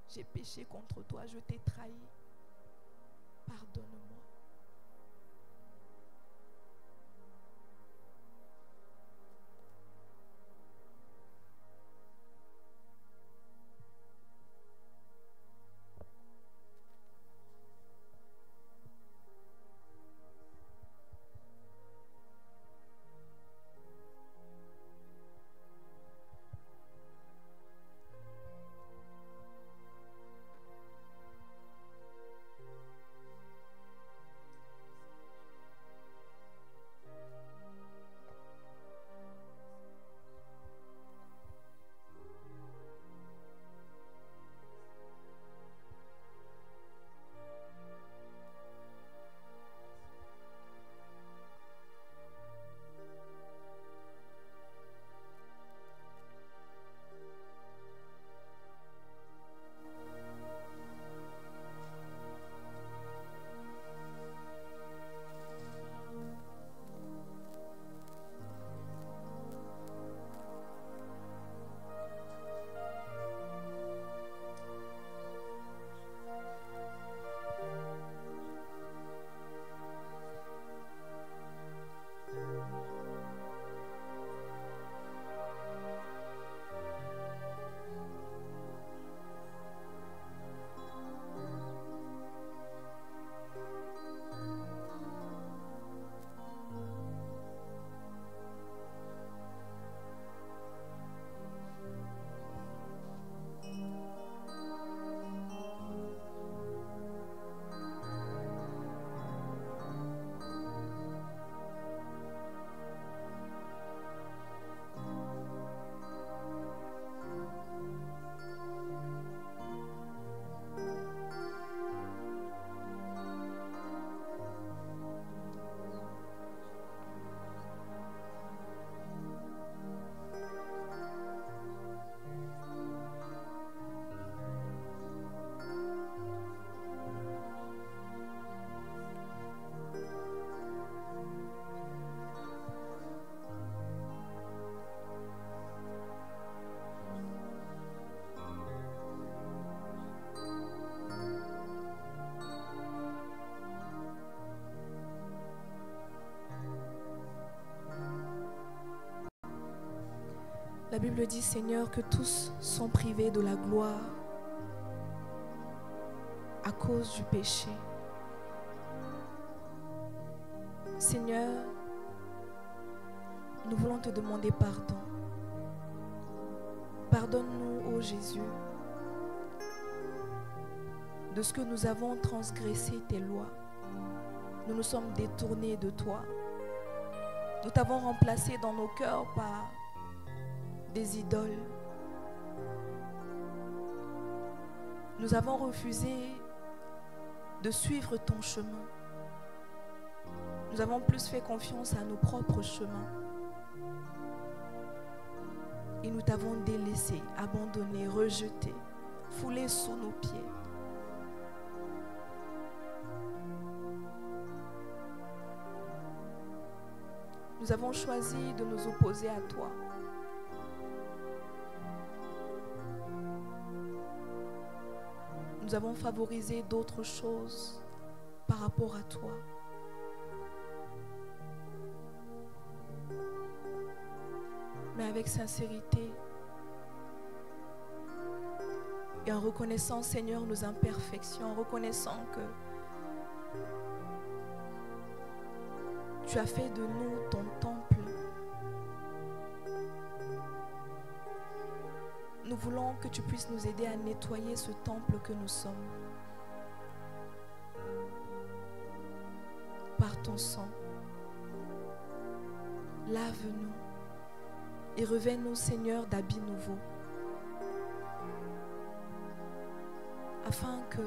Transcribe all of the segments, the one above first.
J'ai péché contre toi, je t'ai trahi. Pardonne-moi. La Bible dit, Seigneur, que tous sont privés de la gloire à cause du péché. Seigneur, nous voulons te demander pardon. Pardonne-nous, ô Jésus, de ce que nous avons transgressé tes lois. Nous nous sommes détournés de toi. Nous t'avons remplacé dans nos cœurs par des idoles. Nous avons refusé de suivre ton chemin. Nous avons plus fait confiance à nos propres chemins. Et nous t'avons délaissé, abandonné, rejeté, foulé sous nos pieds. Nous avons choisi de nous opposer à toi. Nous avons favorisé d'autres choses par rapport à toi. Mais avec sincérité et en reconnaissant, Seigneur, nos imperfections, en reconnaissant que tu as fait de nous ton temple. Nous voulons que tu puisses nous aider à nettoyer ce temple que nous sommes. Par ton sang, lave-nous et revêt-nous, Seigneur, d'habits nouveaux. Afin que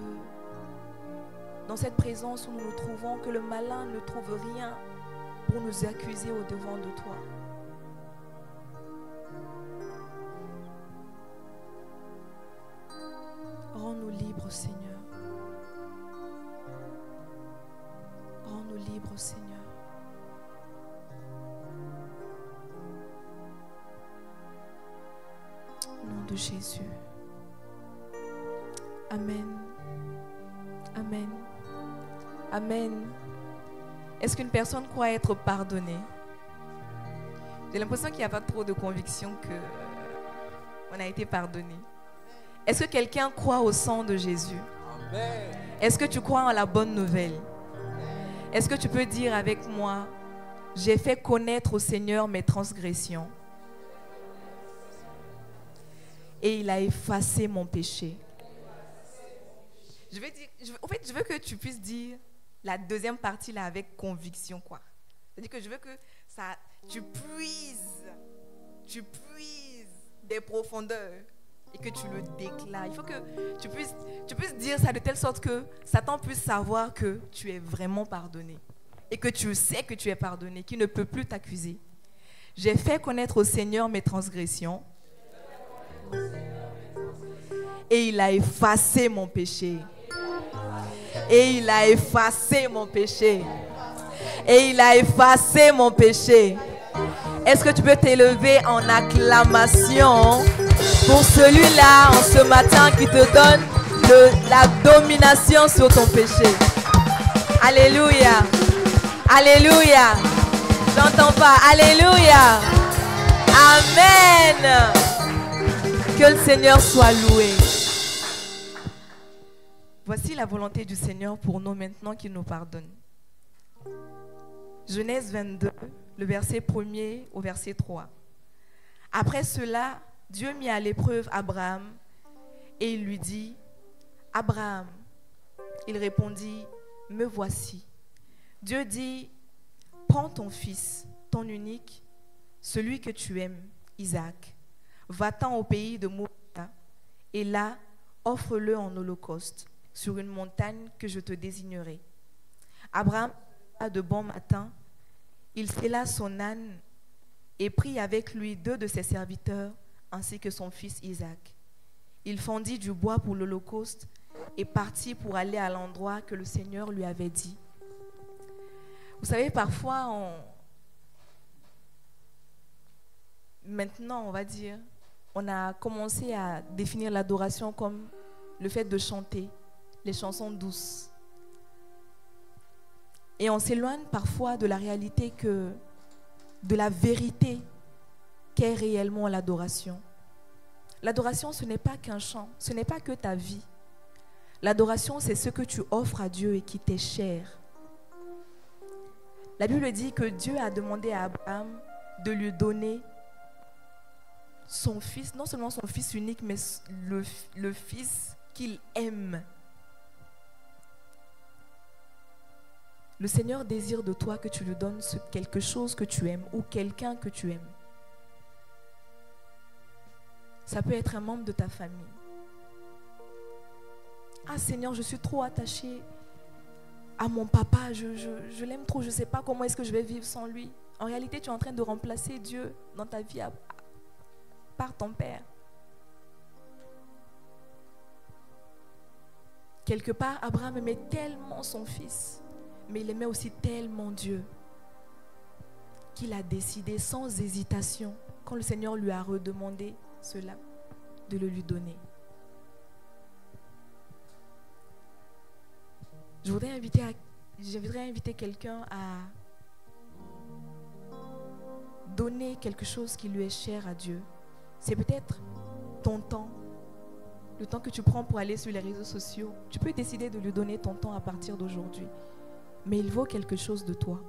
dans cette présence où nous nous trouvons, que le malin ne trouve rien pour nous accuser au-devant de toi. Rends-nous libres, Seigneur. Rends-nous libres, Seigneur. Au nom de Jésus. Amen. Amen. Amen. Est-ce qu'une personne croit être pardonnée? J'ai l'impression qu'il n'y a pas trop de conviction qu'on a été pardonné. Est-ce que quelqu'un croit au sang de Jésus? Amen. Est-ce que tu crois en la bonne nouvelle? Est-ce que tu peux dire avec moi, j'ai fait connaître au Seigneur mes transgressions et il a effacé mon péché? Je veux que tu puisses dire la deuxième partie là avec conviction, quoi. C'est-à-dire que je veux que tu puises des profondeurs et que tu le déclares. Il faut que tu puisses dire ça de telle sorte que Satan puisse savoir que tu es vraiment pardonné et que tu sais que tu es pardonné, qu'il ne peut plus t'accuser. J'ai fait connaître au Seigneur mes transgressions et il a effacé mon péché. Et il a effacé mon péché. Et il a effacé mon péché. Est-ce que tu peux t'élever en acclamation pour celui-là en ce matin qui te donne la domination sur ton péché? Alléluia. Alléluia. J'entends pas. Alléluia. Amen. Que le Seigneur soit loué. Voici la volonté du Seigneur pour nous maintenant qu'il nous pardonne. Genèse 22, le verset 1er au verset 3. Après cela, Dieu mit à l'épreuve Abraham et il lui dit, « Abraham ». Il répondit, « Me voici ». Dieu dit, « Prends ton fils, ton unique, celui que tu aimes, Isaac. Va-t'en au pays de Moria et là, offre-le en holocauste sur une montagne que je te désignerai. » Abraham, de bon matin, il sella son âne et prit avec lui 2 de ses serviteurs ainsi que son fils Isaac. Il fendit du bois pour l'holocauste et partit pour aller à l'endroit que le Seigneur lui avait dit. Vous savez, parfois, maintenant, on va dire, on a commencé à définir l'adoration comme le fait de chanter les chansons douces. Et on s'éloigne parfois de la réalité de la vérité qu'est réellement l'adoration. L'adoration, ce n'est pas qu'un chant, ce n'est pas que ta vie. L'adoration, c'est ce que tu offres à Dieu et qui t'est cher. La Bible dit que Dieu a demandé à Abraham de lui donner son fils, non seulement son fils unique, mais le fils qu'il aime. Le Seigneur désire de toi que tu lui donnes quelque chose que tu aimes ou quelqu'un que tu aimes. Ça peut être un membre de ta famille. Ah Seigneur, je suis trop attachée à mon papa, je l'aime trop, je ne sais pas comment est-ce que je vais vivre sans lui. En réalité, tu es en train de remplacer Dieu dans ta vie par ton Père. Quelque part, Abraham aimait tellement son fils, mais il aimait aussi tellement Dieu qu'il a décidé sans hésitation, quand le Seigneur lui a redemandé cela, de le lui donner. Je voudrais inviter quelqu'un à donner quelque chose qui lui est cher à Dieu. C'est peut-être ton temps, le temps que tu prends pour aller sur les réseaux sociaux. Tu peux décider de lui donner ton temps à partir d'aujourd'hui. Mais il vaut quelque chose de toi.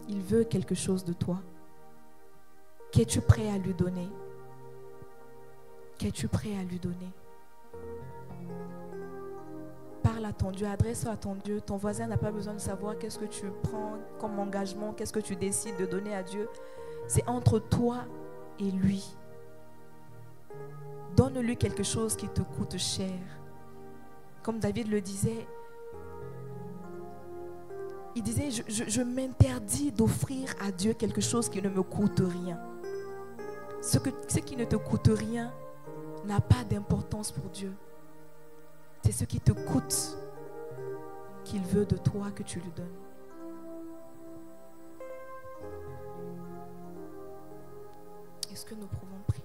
Il veut quelque chose de toi. Qu'es-tu prêt à lui donner? Qu'es-tu prêt à lui donner? Parle à ton Dieu, adresse-toi à ton Dieu. Ton voisin n'a pas besoin de savoir qu'est-ce que tu prends comme engagement, qu'est-ce que tu décides de donner à Dieu. C'est entre toi et lui. Donne-lui quelque chose qui te coûte cher. Comme David le disait, il disait, je m'interdis d'offrir à Dieu quelque chose qui ne me coûte rien. Ce qui ne te coûte rien n'a pas d'importance pour Dieu. C'est ce qui te coûte qu'il veut de toi que tu lui donnes. Est-ce que nous pouvons prier?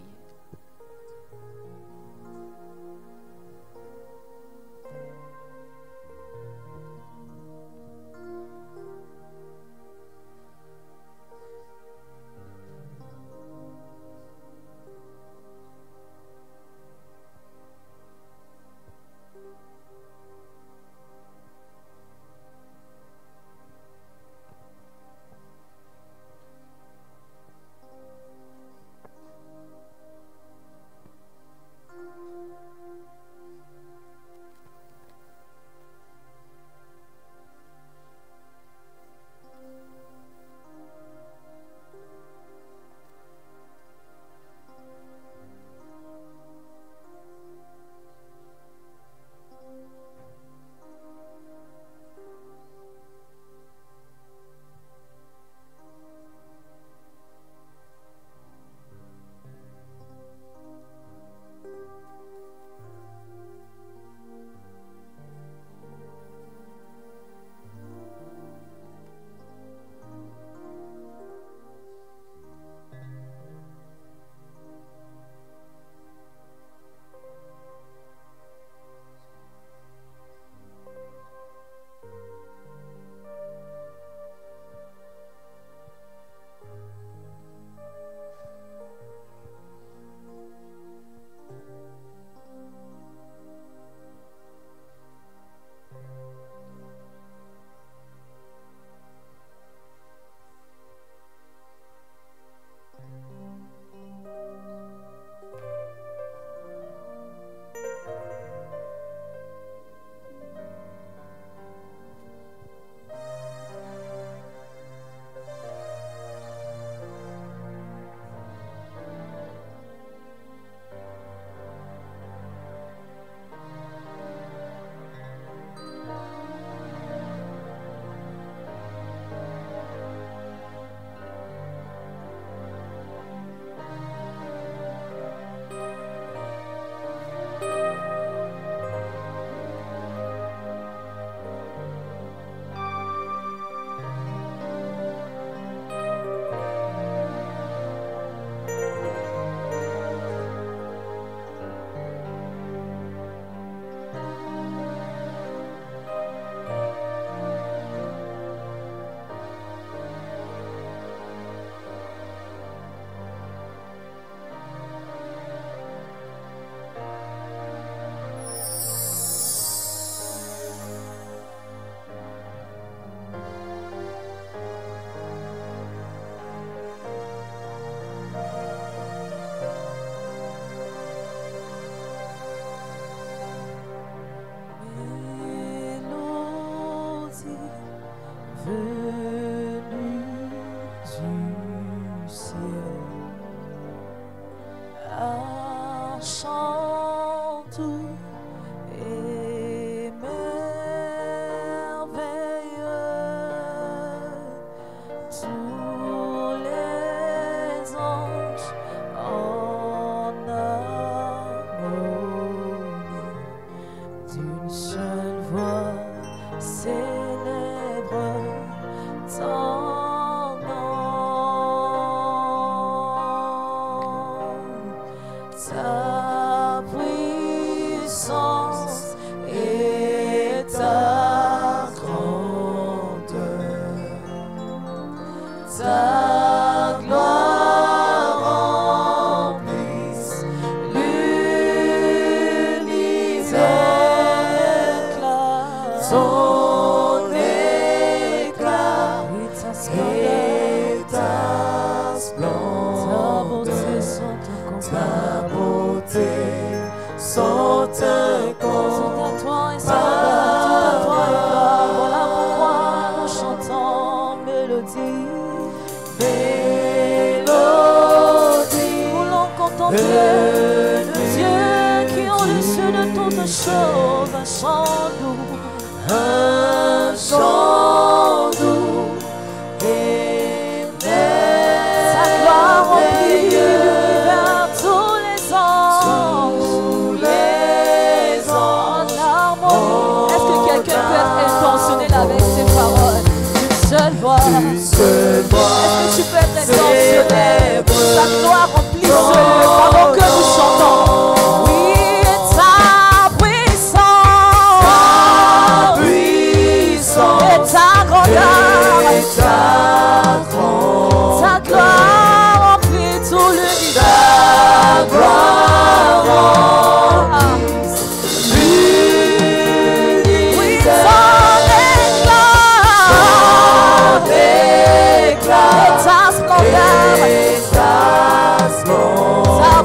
Ta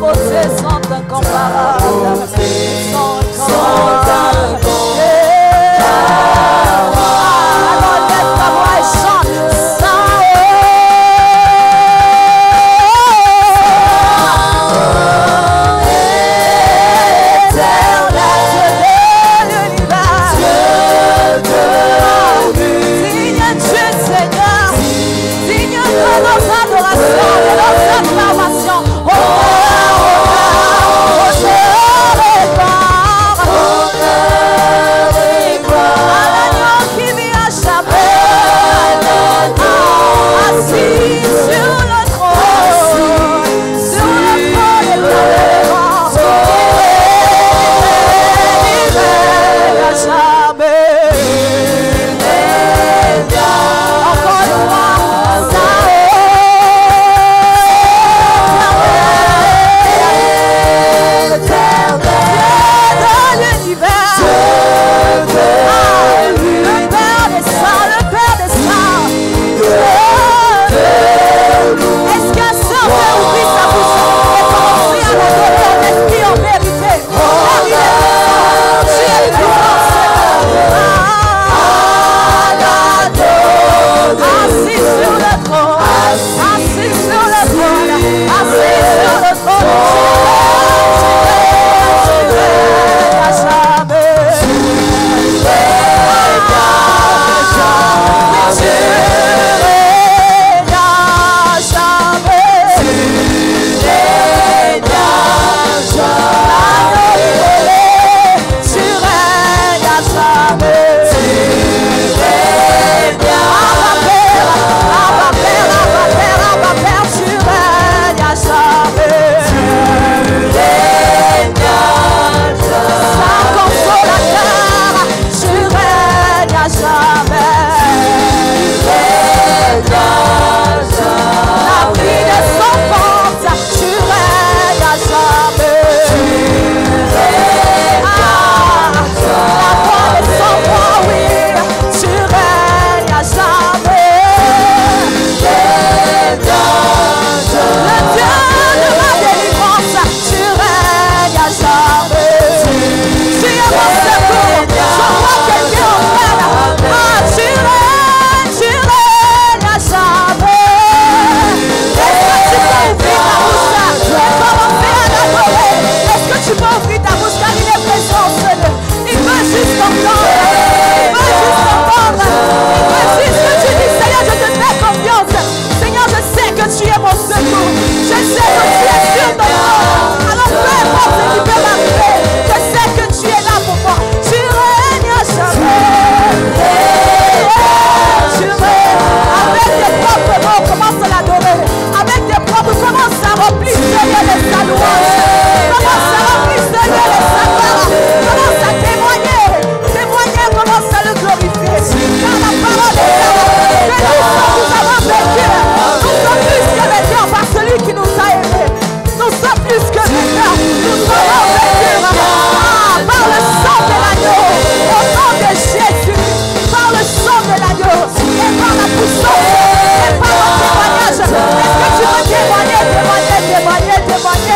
beauté sans incomparable.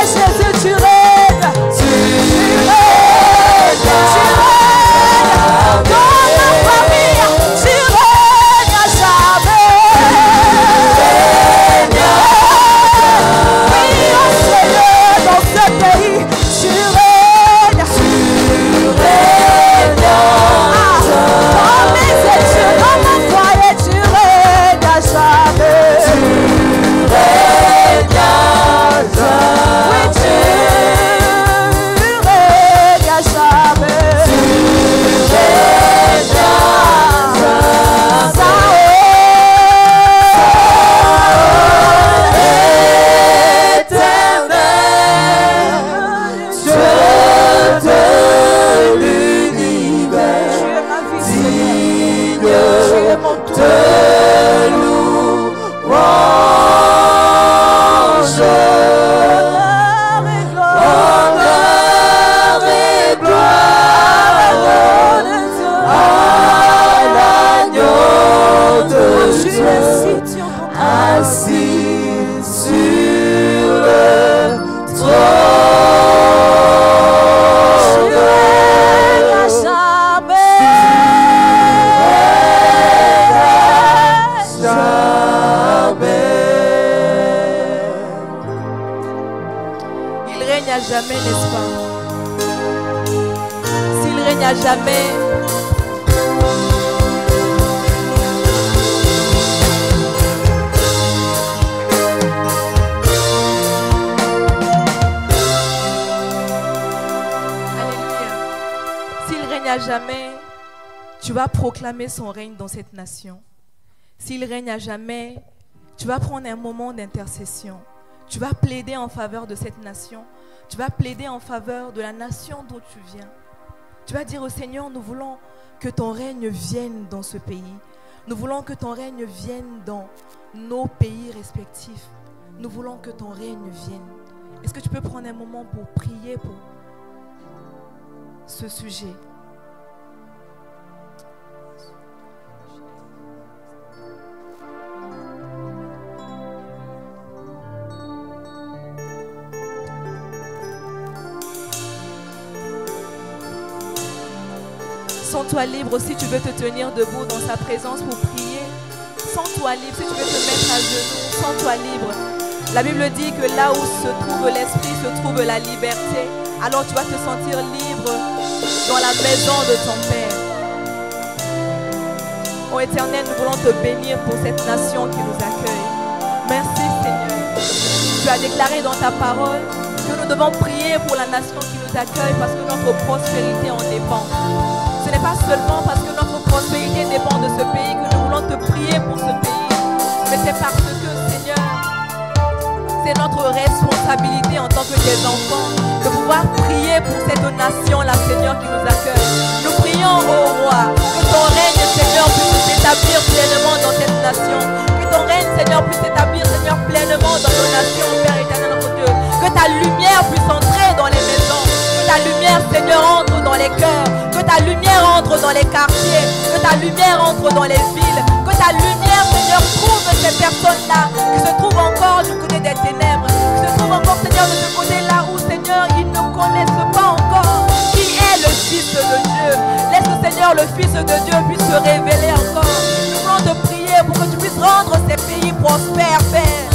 Jésus, tu règnes. Tu règnes. Dans ma famille, tu règnes à jamais. Oui, oh Seigneur, dans ce pays, tu règnes. Dans mes études, dans mon foyer, tu règnes à jamais. Tu règnes à jamais. Oui, tu règnes à jamais. Tu règnes à jamais. Jamais, n'est-ce pas? S'il règne à jamais, alléluia. S'il règne à jamais, tu vas proclamer son règne dans cette nation. S'il règne à jamais, tu vas prendre un moment d'intercession. Tu vas plaider en faveur de cette nation. Tu vas plaider en faveur de la nation d'où tu viens. Tu vas dire au Seigneur, nous voulons que ton règne vienne dans ce pays. Nous voulons que ton règne vienne dans nos pays respectifs. Nous voulons que ton règne vienne. Est-ce que tu peux prendre un moment pour prier pour ce sujet? Sens-toi libre si tu veux te tenir debout dans sa présence pour prier. Sens-toi libre si tu veux te mettre à genoux. Sens-toi libre. La Bible dit que là où se trouve l'esprit se trouve la liberté. Alors tu vas te sentir libre dans la maison de ton Père. Ô Éternel, nous voulons te bénir pour cette nation qui nous accueille. Merci Seigneur. Tu as déclaré dans ta parole que nous devons prier pour la nation qui nous accueille parce que notre prospérité en dépend. Ce n'est pas seulement parce que notre prospérité dépend de ce pays que nous voulons te prier pour ce pays. Mais c'est parce que, Seigneur, c'est notre responsabilité en tant que tes enfants de pouvoir prier pour cette nation-là, Seigneur, qui nous accueille. Nous prions, ô roi, que ton règne, Seigneur, puisse s'établir pleinement dans cette nation. Que ton règne, Seigneur, puisse s'établir, Seigneur, pleinement dans nos nations, Père éternel, notre Dieu. Que ta lumière puisse entrer dans les maisons. Que ta lumière, Seigneur, entre dans les cœurs. Que ta lumière entre dans les quartiers. Que ta lumière entre dans les villes. Que ta lumière, Seigneur, trouve ces personnes-là qui se trouvent encore du côté des ténèbres. Qui se trouvent encore, Seigneur, de ce côté-là où, Seigneur, ils ne connaissent pas encore qui est le Fils de Dieu. Laisse, Seigneur, le Fils de Dieu puisse se révéler encore. Nous voulons te prier pour que tu puisses rendre ces pays prospères, Père.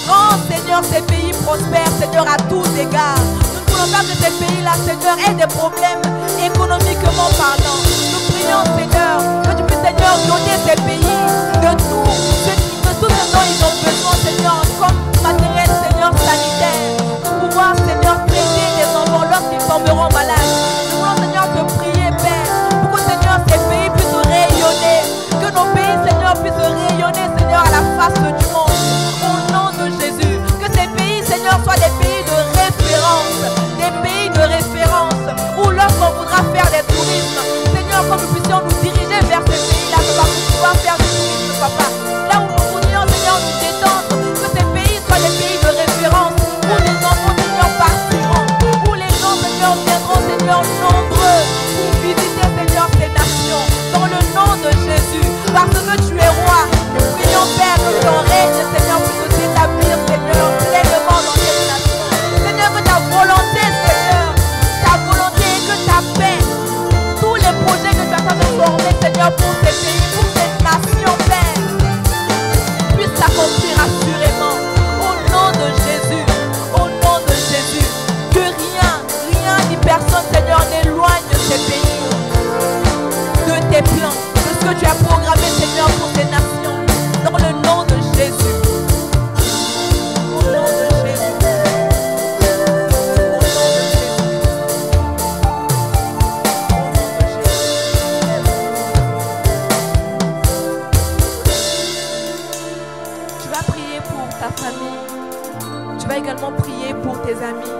Rends, Seigneur, ces pays prospères, Seigneur, à tous égards. Nous ne voulons pas que ces pays-là, Seigneur, aient des problèmes économiquement parlant. Nous prions, Seigneur, que tu puisses, Seigneur, doter ces pays de tout ce dont ils ont besoin, Seigneur, comme matériel, Seigneur, sanitaire, pour pouvoir, Seigneur, traiter les enfants lorsqu'ils tomberont malades. Nous voulons, Seigneur, te prier, Père, pour que, Seigneur, ces pays puissent rayonner, que nos pays, Seigneur, puissent rayonner, Seigneur, à la face du monde. Au nom de Jésus, que ces pays, Seigneur, soient des pays de référence, des pays de référence, où lorsqu'on voudra faire des tourismes, Seigneur, comme nous puissions nous diriger vers ces pays-là, nous allons pouvoir faire du tourisme, Papa. Là où nous voudrions, Seigneur, nous détendre, que ces pays soient des pays de référence, où les enfants, Seigneur, partiront, où les gens, Seigneur, viendront, Seigneur, nombreux, pour visiter, Seigneur, ces nations, dans le nom de Jésus, parce que tu es roi. Nous ta famille. Tu vas également prier pour tes amis.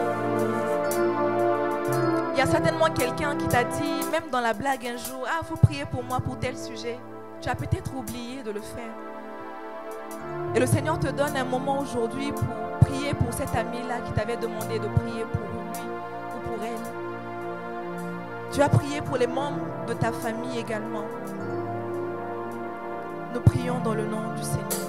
Il y a certainement quelqu'un qui t'a dit, même dans la blague un jour, ah, il faut prier pour moi pour tel sujet. Tu as peut-être oublié de le faire. Et le Seigneur te donne un moment aujourd'hui pour prier pour cet ami-là qui t'avait demandé de prier pour lui ou pour elle. Tu as prié pour les membres de ta famille également. Nous prions dans le nom du Seigneur.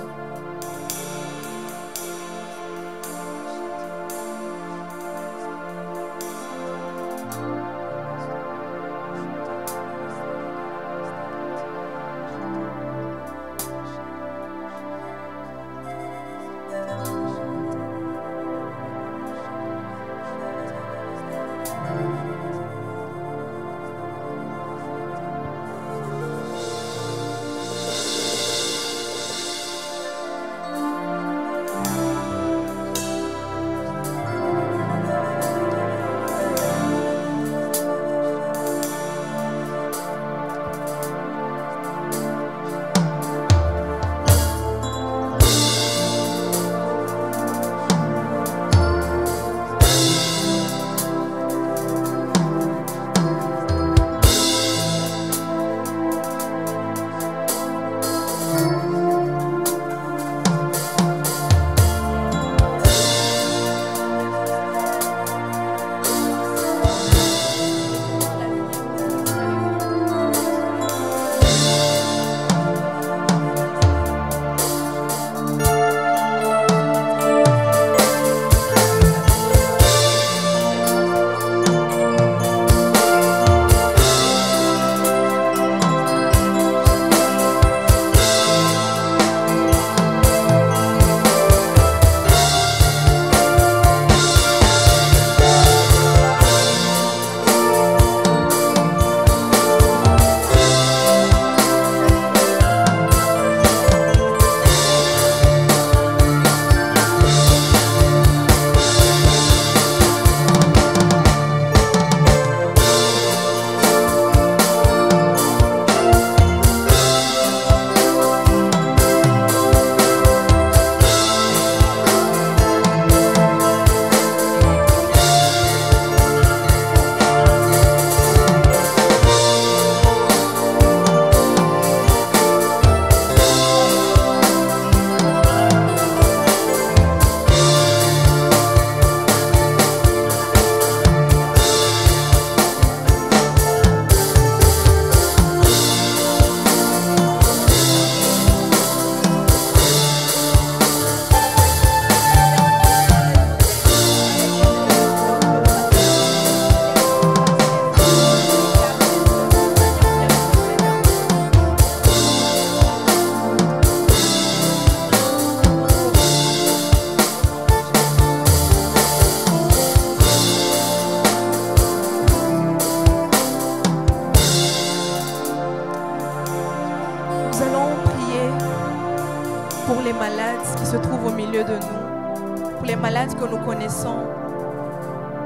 que nous connaissons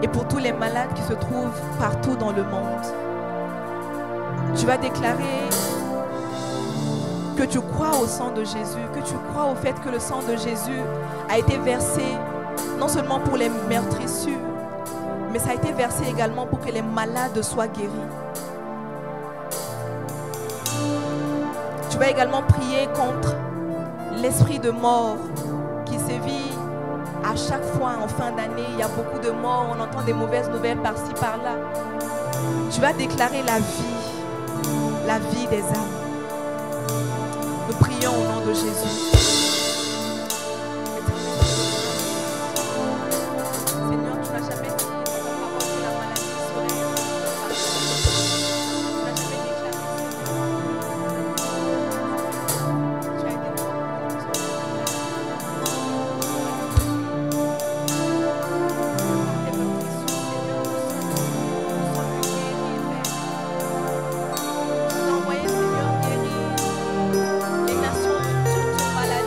et pour tous les malades qui se trouvent partout dans le monde. Tu vas déclarer que tu crois au sang de Jésus, que tu crois au fait que le sang de Jésus a été versé non seulement pour les meurtrissures, mais ça a été versé également pour que les malades soient guéris. Tu vas également prier contre l'esprit de mort qui sévit à chaque fois en fin d'année. Il y a beaucoup de morts, on entend des mauvaises nouvelles par-ci, par-là. Tu vas déclarer la vie des âmes. Nous prions au nom de Jésus. Seigneur, tu n'as jamais dit dans ta parole que la maladie serait tu n'as jamais déclaré ça. Tu as été mort. Les nations, toutes maladie.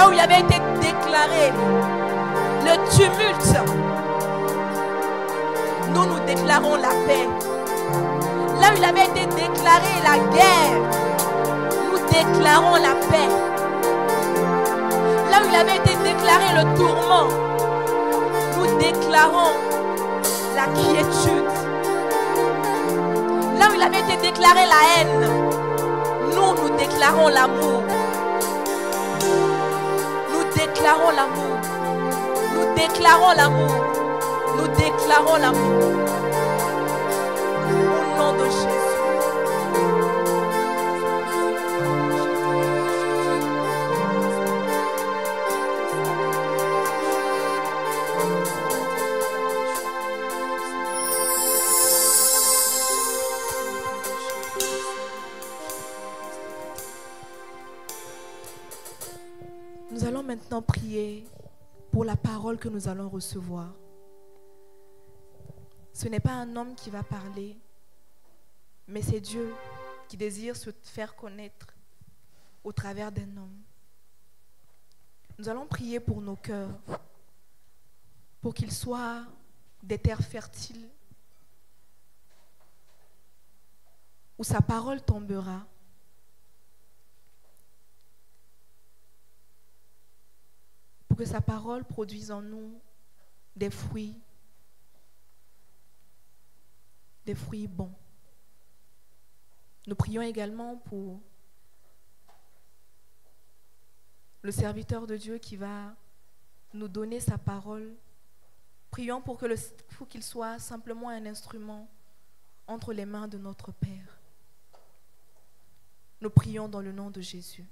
Là où il avait été déclaré le tumulte, nous déclarons la paix. Là où il avait été déclaré la guerre, nous déclarons la paix. Là où il avait été déclaré le tourment, nous déclarons la quiétude. Là où il avait été déclaré la haine, nous déclarons l'amour. Nous déclarons l'amour. Nous déclarons l'amour. Nous déclarons l'amour. Au nom de Jésus. Nous allons maintenant prier pour la parole que nous allons recevoir. Ce n'est pas un homme qui va parler, mais c'est Dieu qui désire se faire connaître au travers d'un homme. Nous allons prier pour nos cœurs, pour qu'ils soient des terres fertiles, où sa parole tombera. Pour que sa parole produise en nous des fruits bons. Nous prions également pour le serviteur de Dieu qui va nous donner sa parole. Prions pour qu'il soit simplement un instrument entre les mains de notre Père. Nous prions dans le nom de Jésus.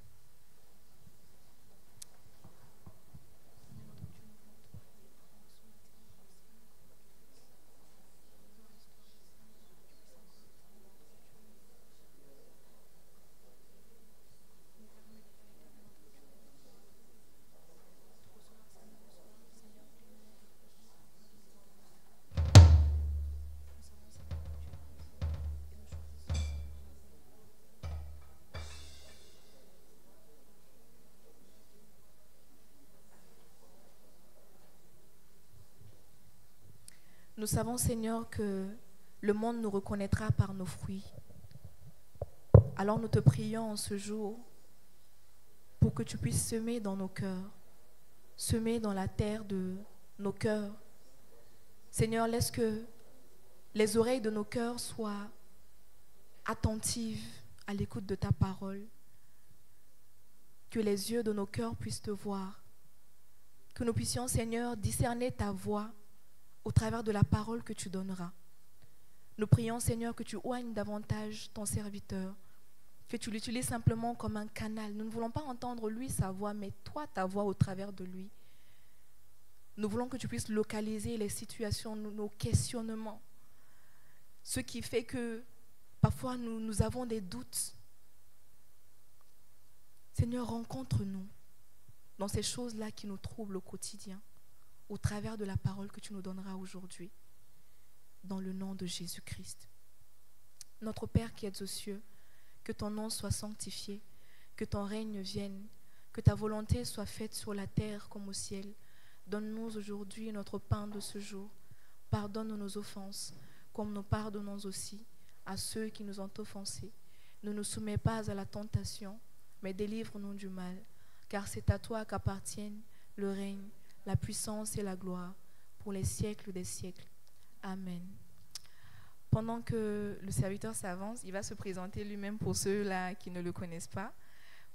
Nous savons, Seigneur, que le monde nous reconnaîtra par nos fruits. Alors nous te prions en ce jour pour que tu puisses semer dans nos cœurs, semer dans la terre de nos cœurs. Seigneur, laisse que les oreilles de nos cœurs soient attentives à l'écoute de ta parole, que les yeux de nos cœurs puissent te voir, que nous puissions, Seigneur, discerner ta voix au travers de la parole que tu donneras. Nous prions, Seigneur, que tu oignes davantage ton serviteur, que tu l'utilises simplement comme un canal. Nous ne voulons pas entendre lui sa voix, mais toi ta voix au travers de lui. Nous voulons que tu puisses localiser les situations, nos questionnements, ce qui fait que parfois nous avons des doutes. Seigneur, rencontre-nous dans ces choses-là qui nous troublent au quotidien, au travers de la parole que tu nous donneras aujourd'hui, dans le nom de Jésus-Christ. Notre Père qui es aux cieux, que ton nom soit sanctifié, que ton règne vienne, que ta volonté soit faite sur la terre comme au ciel. Donne-nous aujourd'hui notre pain de ce jour. Pardonne nos offenses, comme nous pardonnons aussi à ceux qui nous ont offensés. Ne nous soumets pas à la tentation, mais délivre-nous du mal, car c'est à toi qu'appartiennent le règne, la puissance et la gloire pour les siècles des siècles. Amen. Pendant que le serviteur s'avance, il va se présenter lui-même pour ceux-là qui ne le connaissent pas.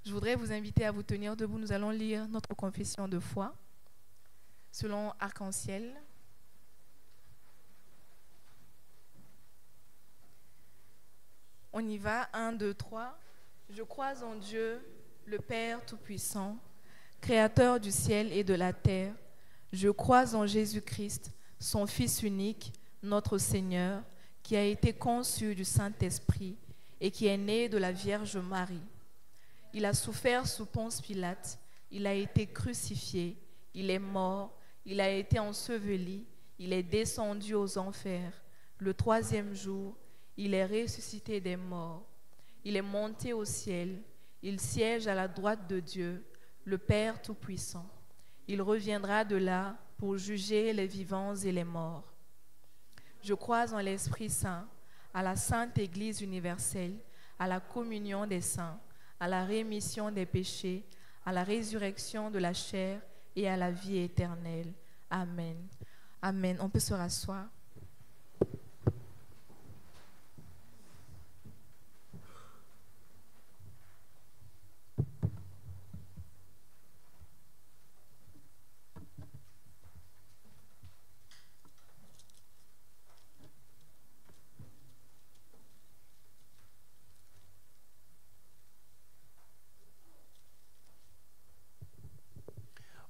Je voudrais vous inviter à vous tenir debout. Nous allons lire notre confession de foi selon Arc-en-Ciel. On y va. 1, 2, 3. Je crois en Dieu, le Père Tout-Puissant, Créateur du ciel et de la terre. Je crois en Jésus-Christ, son Fils unique, notre Seigneur, qui a été conçu du Saint-Esprit et qui est né de la Vierge Marie. Il a souffert sous Ponce Pilate, il a été crucifié, il est mort, il a été enseveli, il est descendu aux enfers. Le 3e jour, il est ressuscité des morts. Il est monté au ciel, il siège à la droite de Dieu, le Père Tout-Puissant. Il reviendra de là pour juger les vivants et les morts. Je crois en l'Esprit Saint, à la Sainte Église universelle, à la communion des saints, à la rémission des péchés, à la résurrection de la chair et à la vie éternelle. Amen. Amen. On peut se rasseoir.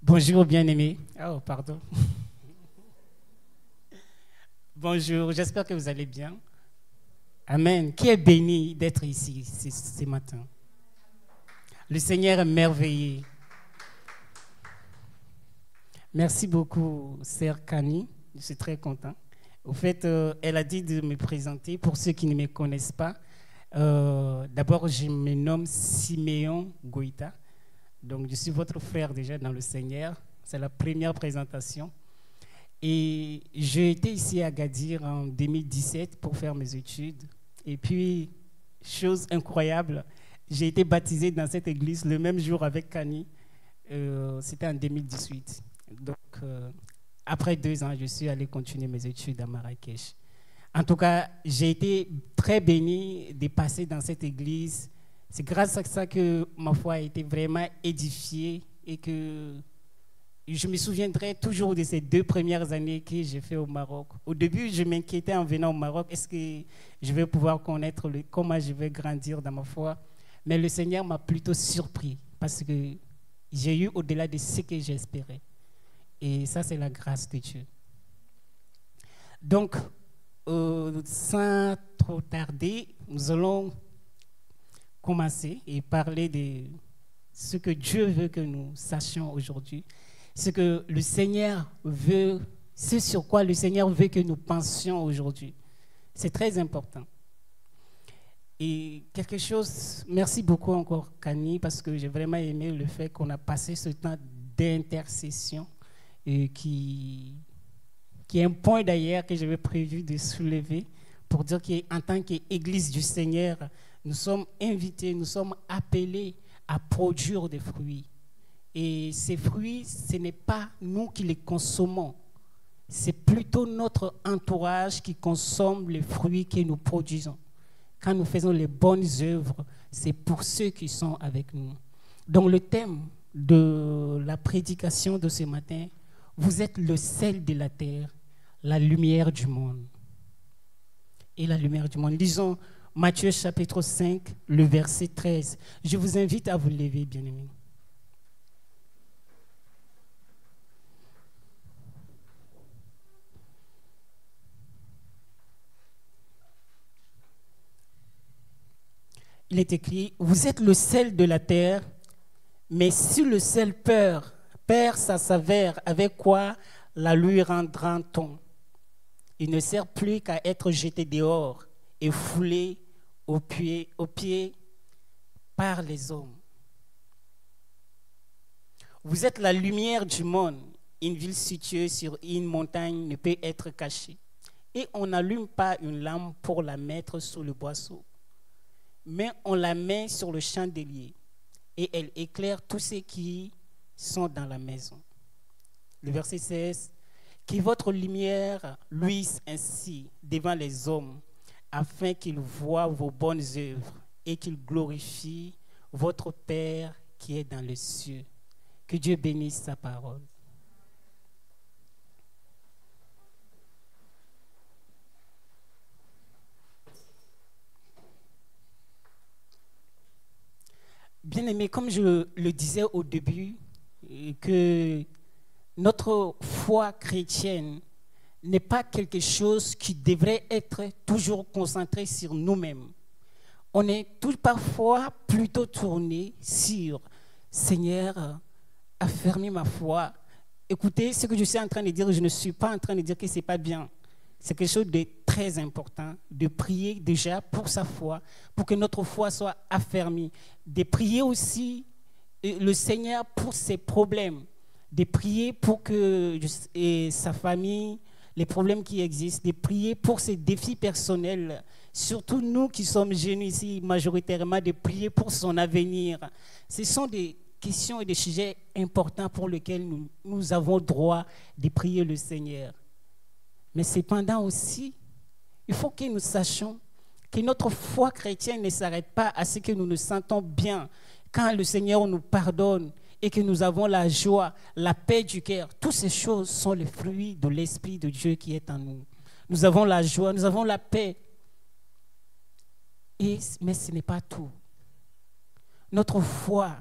Bonjour bien-aimés. Oh, pardon. Bonjour, j'espère que vous allez bien. Amen. Qui est béni d'être ici ce matin? Le Seigneur est merveilleux. Merci beaucoup, sœur Kani. Je suis très content. Au fait, elle a dit de me présenter. Pour ceux qui ne me connaissent pas, d'abord, je me nomme Siméon Goïta. Donc, je suis votre frère déjà dans le Seigneur. C'est la première présentation. Et j'ai été ici à Agadir en 2017 pour faire mes études. Et puis, chose incroyable, j'ai été baptisé dans cette église le même jour avec Kani. C'était en 2018. Donc, après 2 ans, je suis allé continuer mes études à Marrakech. En tout cas, j'ai été très béni de passer dans cette église. C'est grâce à ça que ma foi a été vraiment édifiée et que je me souviendrai toujours de ces 2 premières années que j'ai fait au Maroc. Au début, je m'inquiétais en venant au Maroc. Est-ce que je vais pouvoir connaître comment je vais grandir dans ma foi? Mais le Seigneur m'a plutôt surpris parce que j'ai eu au-delà de ce que j'espérais. Et ça, c'est la grâce de Dieu. Donc, sans trop tarder, nous allons commencer et parler de ce que Dieu veut que nous sachions aujourd'hui, ce que le Seigneur veut, ce sur quoi le Seigneur veut que nous pensions aujourd'hui. C'est très important. Et quelque chose, merci beaucoup encore Kani, parce que j'ai vraiment aimé le fait qu'on a passé ce temps d'intercession et qui est un point d'ailleurs que j'avais prévu de soulever pour dire qu'en tant qu'Église du Seigneur, nous sommes invités, nous sommes appelés à produire des fruits. Et ces fruits, ce n'est pas nous qui les consommons. C'est plutôt notre entourage qui consomme les fruits que nous produisons. Quand nous faisons les bonnes œuvres, c'est pour ceux qui sont avec nous. Donc le thème de la prédication de ce matin, vous êtes le sel de la terre, la lumière du monde. Et la lumière du monde. Lisons Matthieu chapitre 5, le verset 13. Je vous invite à vous lever, bien-aimés. Il est écrit, vous êtes le sel de la terre, mais si le sel perd sa saveur, avec quoi la lui rendra-t-on? Il ne sert plus qu'à être jeté dehors et foulé aux pieds par les hommes. Vous êtes la lumière du monde. Une ville située sur une montagne ne peut être cachée. Et on n'allume pas une lampe pour la mettre sous le boisseau, mais on la met sur le chandelier et elle éclaire tous ceux qui sont dans la maison. Le verset 16, que votre lumière luise ainsi devant les hommes, afin qu'ils voient vos bonnes œuvres et qu'ils glorifient votre Père qui est dans les cieux. Que Dieu bénisse sa parole. Bien-aimés, comme je le disais au début, que notre foi chrétienne n'est pas quelque chose qui devrait être toujours concentré sur nous-mêmes. On est parfois plutôt tourné sur « Seigneur, affermis ma foi ». Écoutez, ce que je suis en train de dire, je ne suis pas en train de dire que ce n'est pas bien. C'est quelque chose de très important, de prier déjà pour sa foi, pour que notre foi soit affermie. De prier aussi le Seigneur pour ses problèmes, de prier pour que et sa famille, les problèmes qui existent, de prier pour ses défis personnels, surtout nous qui sommes jeunes ici, majoritairement, de prier pour son avenir. Ce sont des questions et des sujets importants pour lesquels nous avons droit de prier le Seigneur. Mais cependant aussi, il faut que nous sachions que notre foi chrétienne ne s'arrête pas à ce que nous nous sentons bien quand le Seigneur nous pardonne et que nous avons la joie, la paix du cœur. Toutes ces choses sont les fruits de l'Esprit de Dieu qui est en nous. Nous avons la joie, nous avons la paix. Mais ce n'est pas tout. Notre foi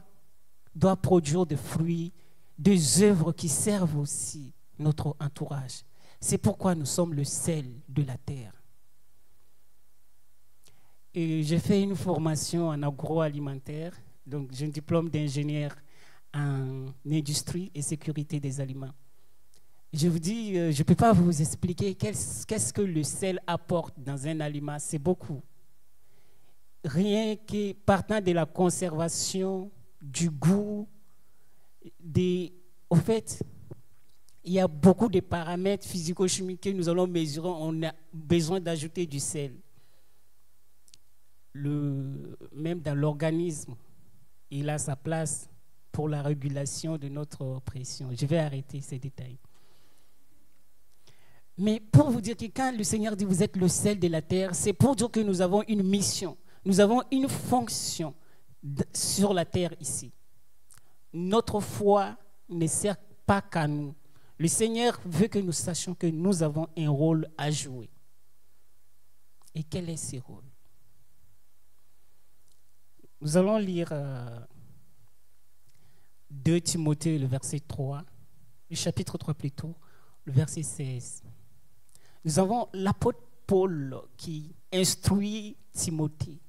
doit produire des fruits, des œuvres qui servent aussi notre entourage. C'est pourquoi nous sommes le sel de la terre. Et j'ai fait une formation en agroalimentaire, donc j'ai un diplôme d'ingénieur en industrie et sécurité des aliments. Je vous dis, je ne peux pas vous expliquer qu'est-ce que le sel apporte dans un aliment, c'est beaucoup. Rien que partant de la conservation, du goût, au fait, il y a beaucoup de paramètres physico-chimiques que nous allons mesurer, on a besoin d'ajouter du sel. Même dans l'organisme, il a sa place pour la régulation de notre pression. Je vais arrêter ces détails. Mais pour vous dire que quand le Seigneur dit vous êtes le sel de la terre, c'est pour dire que nous avons une mission, nous avons une fonction sur la terre ici. Notre foi ne sert pas qu'à nous. Le Seigneur veut que nous sachions que nous avons un rôle à jouer. Et quel est ce rôle? Nous allons lire 2 Timothée, le verset 3, le chapitre 3 plutôt, le verset 16. Nous avons l'apôtre Paul qui instruit Timothée.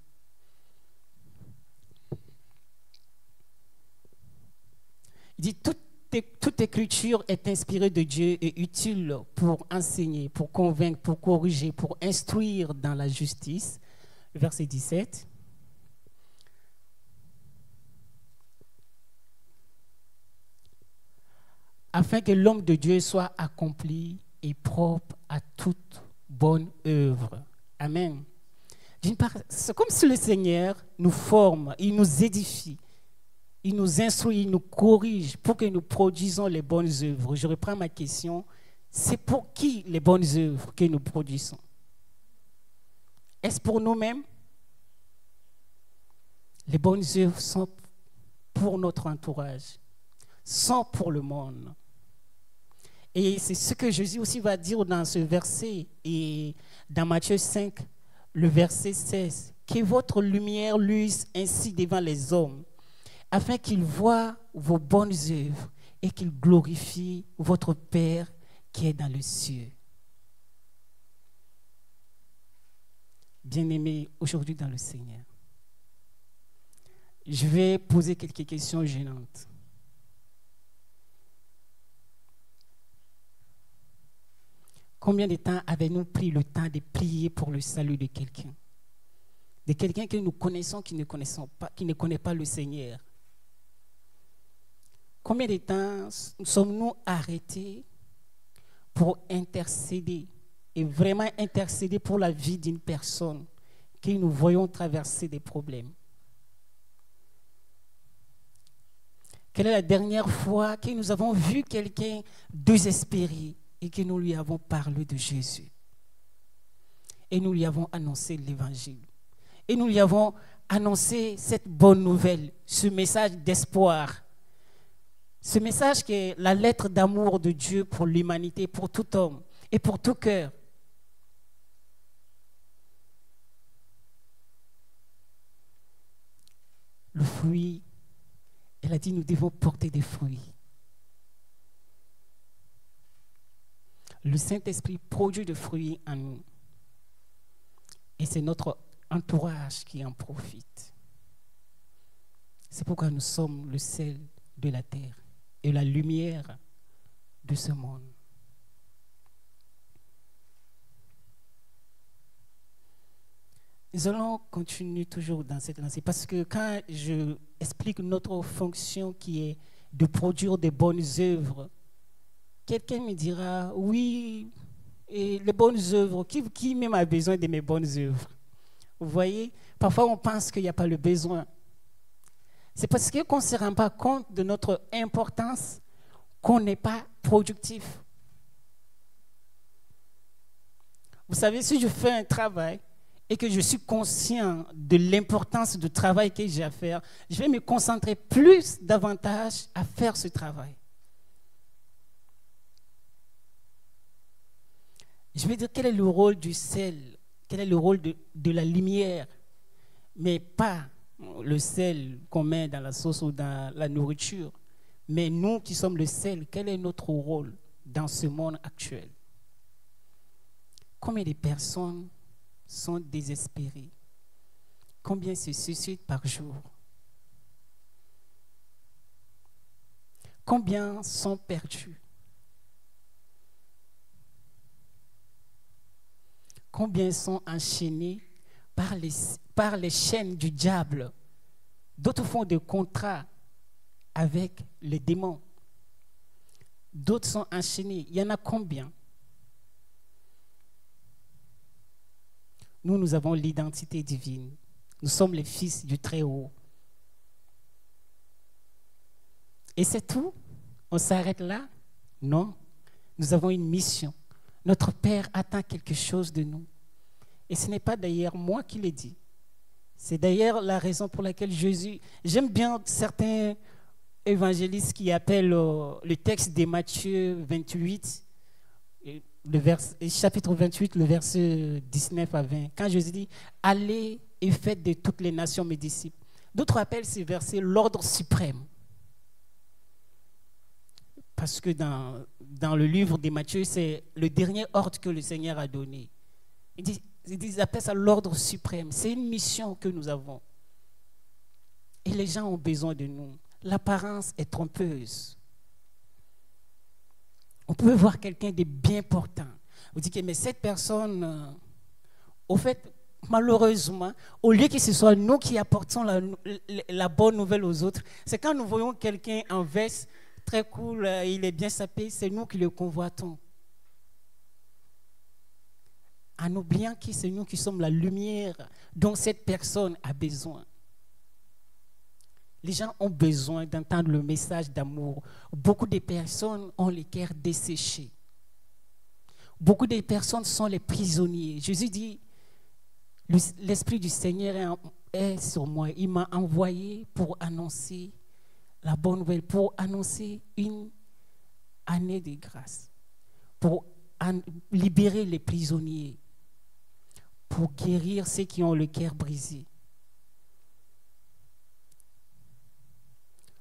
Il dit, toute écriture est inspirée de Dieu et utile pour enseigner, pour convaincre, pour corriger, pour instruire dans la justice. Le verset 17. Afin que l'homme de Dieu soit accompli et propre à toute bonne œuvre. Amen. D'une part, c'est comme si le Seigneur nous forme, il nous édifie, il nous instruit, il nous corrige pour que nous produisons les bonnes œuvres. Je reprends ma question. C'est pour qui les bonnes œuvres que nous produisons? Est-ce pour nous-mêmes? Les bonnes œuvres sont pour notre entourage, sont pour le monde. Et c'est ce que Jésus aussi va dire dans ce verset et dans Matthieu 5, le verset 16. Que votre lumière luise ainsi devant les hommes, afin qu'ils voient vos bonnes œuvres et qu'ils glorifient votre Père qui est dans les cieux. Bien-aimés, aujourd'hui dans le Seigneur, je vais poser quelques questions gênantes. Combien de temps avez-nous pris le temps de prier pour le salut de quelqu'un? De quelqu'un que nous connaissons, qui ne connaît pas le Seigneur. Combien de temps sommes-nous arrêtés pour intercéder et vraiment intercéder pour la vie d'une personne que nous voyons traverser des problèmes? Quelle est la dernière fois que nous avons vu quelqu'un désespéré et que nous lui avons parlé de Jésus? Et nous lui avons annoncé l'évangile. Et nous lui avons annoncé cette bonne nouvelle, ce message d'espoir. Ce message qui est la lettre d'amour de Dieu pour l'humanité, pour tout homme et pour tout cœur. Le fruit, elle a dit, nous devons porter des fruits. Le Saint-Esprit produit des fruits en nous. Et c'est notre entourage qui en profite. C'est pourquoi nous sommes le sel de la terre et la lumière de ce monde. Nous allons continuer toujours dans cette lancée parce que quand je explique notre fonction qui est de produire des bonnes œuvres, quelqu'un me dira, oui, et les bonnes œuvres, qui même a besoin de mes bonnes œuvres? Vous voyez, parfois on pense qu'il n'y a pas le besoin. C'est parce qu'on ne se rend pas compte de notre importance qu'on n'est pas productif. Vous savez, si je fais un travail et que je suis conscient de l'importance du travail que j'ai à faire, je vais me concentrer davantage à faire ce travail. Je vais dire quel est le rôle du sel, quel est le rôle de la lumière, mais pas le sel qu'on met dans la sauce ou dans la nourriture. Mais nous qui sommes le sel, quel est notre rôle dans ce monde actuel? Combien de personnes sont désespérées? Combien se suicident par jour? Combien sont perdus? Combien sont enchaînés par les chaînes du diable? D'autres font des contrats avec les démons. D'autres sont enchaînés. Il y en a combien? Nous avons l'identité divine. Nous sommes les fils du Très-Haut. Et c'est tout? On s'arrête là? Non. Nous avons une mission. Notre Père attend quelque chose de nous. Et ce n'est pas d'ailleurs moi qui l'ai dit. C'est d'ailleurs la raison pour laquelle Jésus... J'aime bien certains évangélistes qui appellent le texte de Matthieu 28, chapitre 28, le verset 19 à 20. Quand Jésus dit « Allez et faites de toutes les nations mes disciples ». D'autres appellent ces versets l'ordre suprême. Parce que dans le livre de Matthieu, c'est le dernier ordre que le Seigneur a donné. Ils appellent ça l'ordre suprême. C'est une mission que nous avons. Et les gens ont besoin de nous. L'apparence est trompeuse. On peut voir quelqu'un de bien portant. Vous dites que mais cette personne, au fait, malheureusement, au lieu que ce soit nous qui apportons la bonne nouvelle aux autres, c'est quand nous voyons quelqu'un en veste, très cool, il est bien sapé, c'est nous qui le convoitons. En oubliant que c'est nous qui sommes la lumière dont cette personne a besoin. Les gens ont besoin d'entendre le message d'amour. Beaucoup de personnes ont les cœurs desséchés. Beaucoup de personnes sont les prisonniers. Jésus dit, l'Esprit du Seigneur est sur moi. Il m'a envoyé pour annoncer la bonne nouvelle, pour annoncer une année de grâce, pour libérer les prisonniers, pour guérir ceux qui ont le cœur brisé.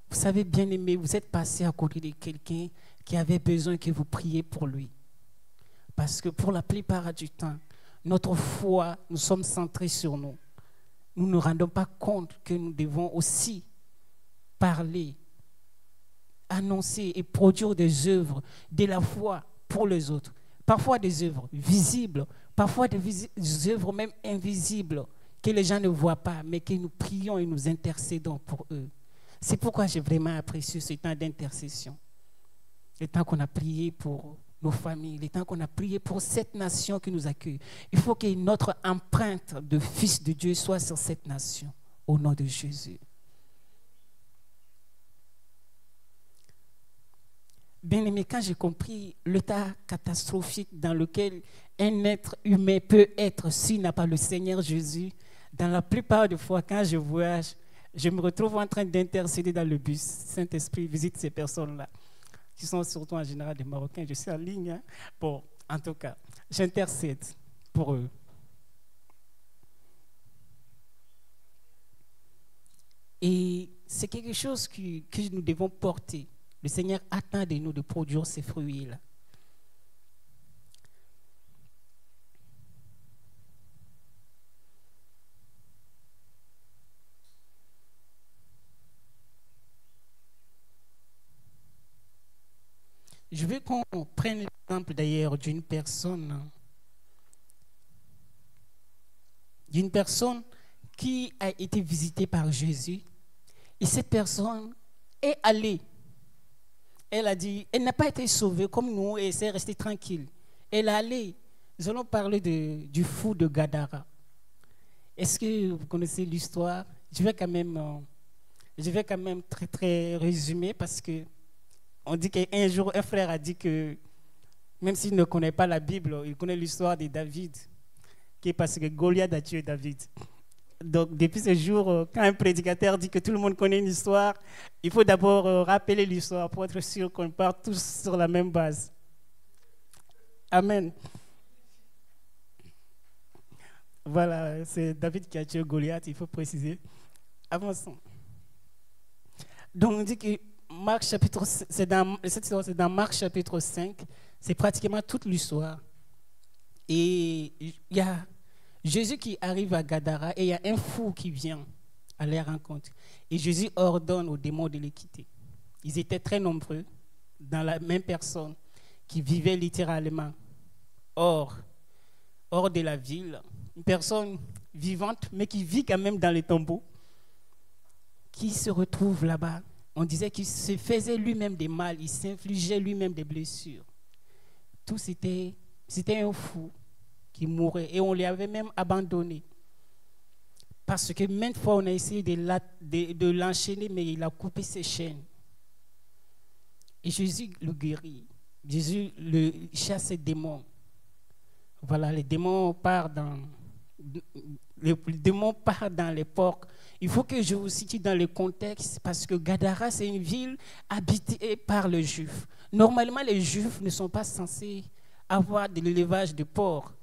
Vous savez, bien aimé, vous êtes passé à côté de quelqu'un qui avait besoin que vous priez pour lui. Parce que pour la plupart du temps, notre foi, nous sommes centrés sur nous. Nous ne nous rendons pas compte que nous devons aussi parler, annoncer et produire des œuvres de la foi pour les autres. Parfois des œuvres visibles, parfois des œuvres même invisibles que les gens ne voient pas, mais que nous prions et nous intercédons pour eux. C'est pourquoi j'ai vraiment apprécié ce temps d'intercession. Le temps qu'on a prié pour nos familles, le temps qu'on a prié pour cette nation qui nous accueille. Il faut que notre empreinte de fils de Dieu soit sur cette nation, au nom de Jésus. Bien aimé, quand j'ai compris l'état catastrophique dans lequel un être humain peut être s'il n'a pas le Seigneur Jésus, dans la plupart des fois, quand je voyage, je me retrouve en train d'intercéder dans le bus. Saint-Esprit visite ces personnes-là, qui sont surtout en général des Marocains. Je suis en ligne. Hein? Bon, en tout cas, j'intercède pour eux. Et c'est quelque chose que nous devons porter. Le Seigneur attend de nous de produire ces fruits-là. Je veux qu'on prenne l'exemple d'ailleurs d'une personne d'une personne qui a été visitée par Jésus. Et cette personne est allée. Elle a dit, elle n'a pas été sauvée comme nous et elle est restée tranquille. Elle est allée. Nous allons parler du fou de Gadara. Est-ce que vous connaissez l'histoire? Je vais quand même très très résumer parce que on dit qu'un jour un frère a dit que même s'il ne connaît pas la Bible, il connaît l'histoire de David, qui est parce que Goliath a tué David. Donc depuis ce jour, quand un prédicateur dit que tout le monde connaît une histoire, il faut d'abord rappeler l'histoire pour être sûr qu'on part tous sur la même base. Amen. Voilà, c'est David qui a tué Goliath, il faut préciser. Avançons. Donc on dit que Marc chapitre, c'est dans Marc chapitre 5, c'est pratiquement toute l'histoire. Et il y a Jésus qui arrive à Gadara et il y a un fou qui vient à leur rencontre. Et Jésus ordonne aux démons de les quitter. Ils étaient très nombreux dans la même personne qui vivait littéralement hors de la ville. Une personne vivante mais qui vit quand même dans les tombeaux, qui se retrouve là-bas. On disait qu'il se faisait lui-même des mal, il s'infligeait lui-même des blessures. Tout c'était un fou qui mourait et on l'avait même abandonné. Parce que maintes fois on a essayé de l'enchaîner, mais il a coupé ses chaînes. Et Jésus le guérit. Jésus le chasse les démons. Voilà, les démons partent dans les porcs. Il faut que je vous situe dans le contexte parce que Gadara, c'est une ville habitée par les Juifs. Normalement, les Juifs ne sont pas censés avoir de l'élevage de porcs.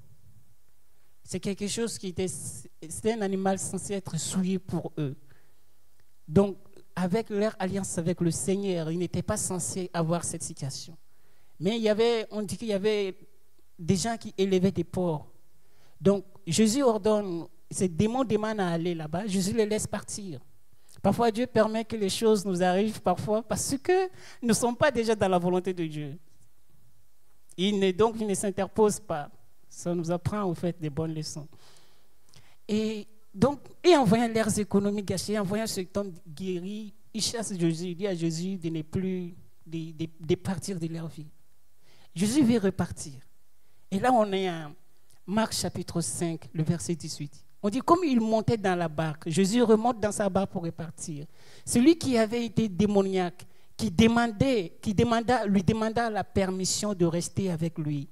C'est quelque chose c'était un animal censé être souillé pour eux. Donc, avec leur alliance avec le Seigneur, ils n'étaient pas censés avoir cette situation. Mais on dit qu'il y avait des gens qui élevaient des porcs. Donc, Jésus ordonne, ces démons demandent à aller là-bas, Jésus les laisse partir. Parfois, Dieu permet que les choses nous arrivent parfois parce que nous ne sommes pas déjà dans la volonté de Dieu. Donc, il ne s'interpose pas. Ça nous apprend, au fait, des bonnes leçons. Et donc, en voyant leurs économies gâchées, en voyant cet homme guéri, il chasse Jésus, il dit à Jésus de ne plus de partir de leur vie. Jésus veut repartir. Et là, on est à Marc chapitre 5, le verset 18. On dit, comme il montait dans la barque, Jésus remonte dans sa barque pour repartir. Celui qui avait été démoniaque, lui demanda la permission de rester avec lui.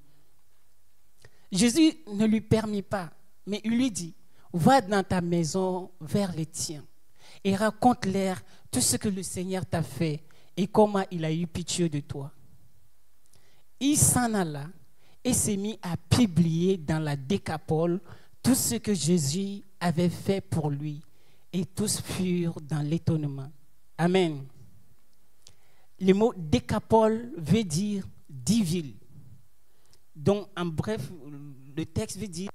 Jésus ne lui permit pas, mais il lui dit, va dans ta maison vers les tiens et raconte-leur tout ce que le Seigneur t'a fait et comment il a eu pitié de toi. Il s'en alla et s'est mis à publier dans la Décapole tout ce que Jésus avait fait pour lui. Et tous furent dans l'étonnement. Amen. Le mot Décapole veut dire 10 villes. Donc, en bref, le texte veut dire,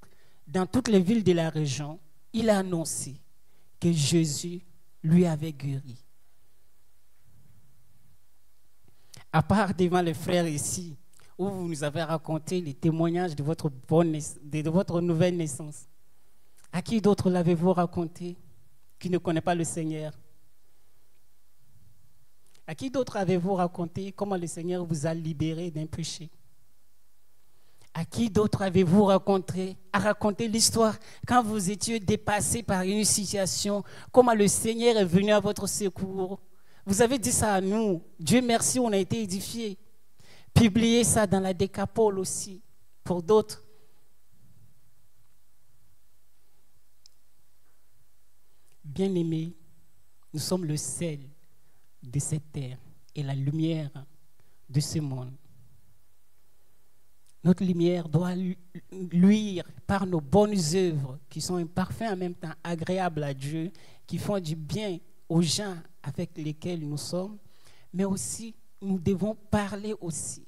dans toutes les villes de la région, il a annoncé que Jésus lui avait guéri. À part devant les frères ici, où vous nous avez raconté les témoignages de votre nouvelle naissance. À qui d'autre l'avez-vous raconté qui ne connaît pas le Seigneur? À qui d'autre avez-vous raconté comment le Seigneur vous a libéré d'un péché? À qui d'autre avez-vous raconté l'histoire quand vous étiez dépassé par une situation, comment le Seigneur est venu à votre secours? Vous avez dit ça à nous. Dieu merci, on a été édifiés. Publiez ça dans la Décapole aussi, pour d'autres. Bien-aimés, nous sommes le sel de cette terre et la lumière de ce monde. Notre lumière doit luire par nos bonnes œuvres qui sont un parfum en même temps agréable à Dieu, qui font du bien aux gens avec lesquels nous sommes, mais aussi nous devons parler aussi.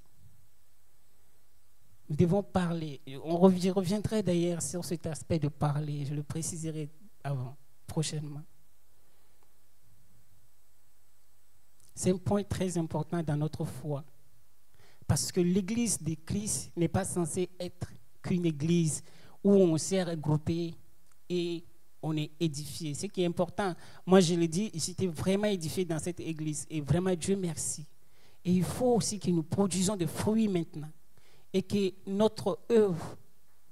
Nous devons parler. Je reviendrai d'ailleurs sur cet aspect de parler. Je le préciserai prochainement. C'est un point très important dans notre foi. Parce que l'église de Christ n'est pas censée être qu'une église où on s'est regroupé et on est édifié. Ce qui est important, moi je l'ai dit, j'étais vraiment édifié dans cette église et vraiment Dieu merci. Et il faut aussi que nous produisons des fruits maintenant et que notre œuvre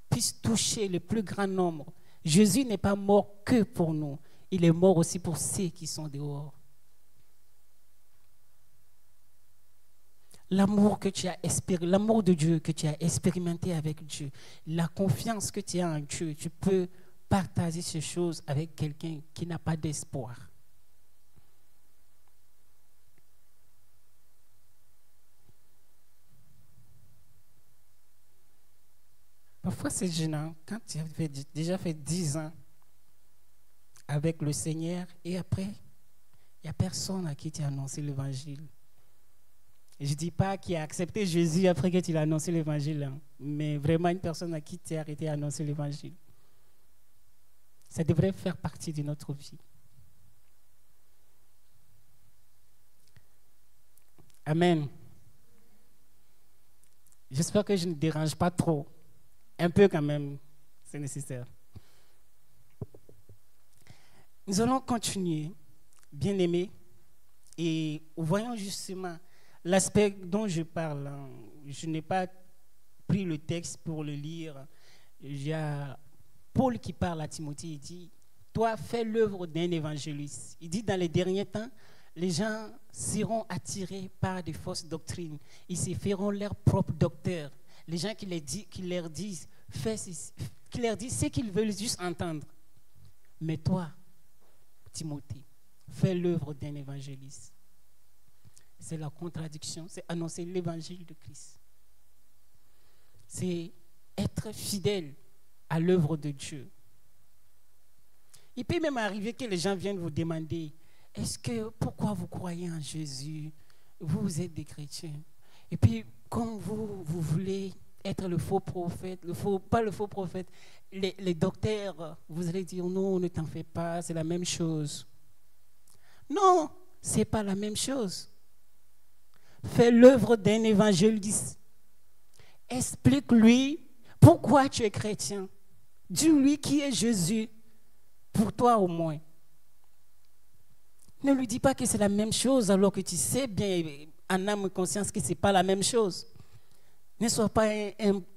puisse toucher le plus grand nombre. Jésus n'est pas mort que pour nous, il est mort aussi pour ceux qui sont dehors. L'amour que tu as expérimenté, l'amour de Dieu que tu as expérimenté avec Dieu, la confiance que tu as en Dieu, tu peux partager ces choses avec quelqu'un qui n'a pas d'espoir. Parfois c'est gênant quand tu as déjà fait 10 ans avec le Seigneur et après, il n'y a personne à qui tu as annoncé l'évangile. Je ne dis pas qu'il a accepté Jésus après que tu l'as annoncé l'évangile, hein, mais vraiment une personne à qui tu as arrêté d'annoncer l'évangile. Ça devrait faire partie de notre vie. Amen. J'espère que je ne dérange pas trop. Un peu quand même, c'est nécessaire. Nous allons continuer, bien-aimés, et voyons justement l'aspect dont je parle. Je n'ai pas pris le texte pour le lire. Il y a Paul qui parle à Timothée, il dit, toi fais l'œuvre d'un évangéliste. Il dit, dans les derniers temps, les gens seront attirés par des fausses doctrines. Ils se feront leur propre docteur. Les gens qui leur disent ce qu'ils veulent juste entendre. Mais toi, Timothée, fais l'œuvre d'un évangéliste. C'est la contradiction, c'est annoncer l'évangile de Christ. C'est être fidèle à l'œuvre de Dieu. Il peut même arriver que les gens viennent vous demander, pourquoi vous croyez en Jésus? Vous êtes des chrétiens. Et puis, comme vous voulez être le faux prophète, pas le faux prophète, les docteurs, vous allez dire, non, ne t'en fais pas, c'est la même chose. Non, ce n'est pas la même chose. Fais l'œuvre d'un évangéliste. Explique-lui pourquoi tu es chrétien. Dis-lui qui est Jésus, pour toi au moins. Ne lui dis pas que c'est la même chose alors que tu sais bien en âme et conscience que ce n'est pas la même chose. Ne sois pas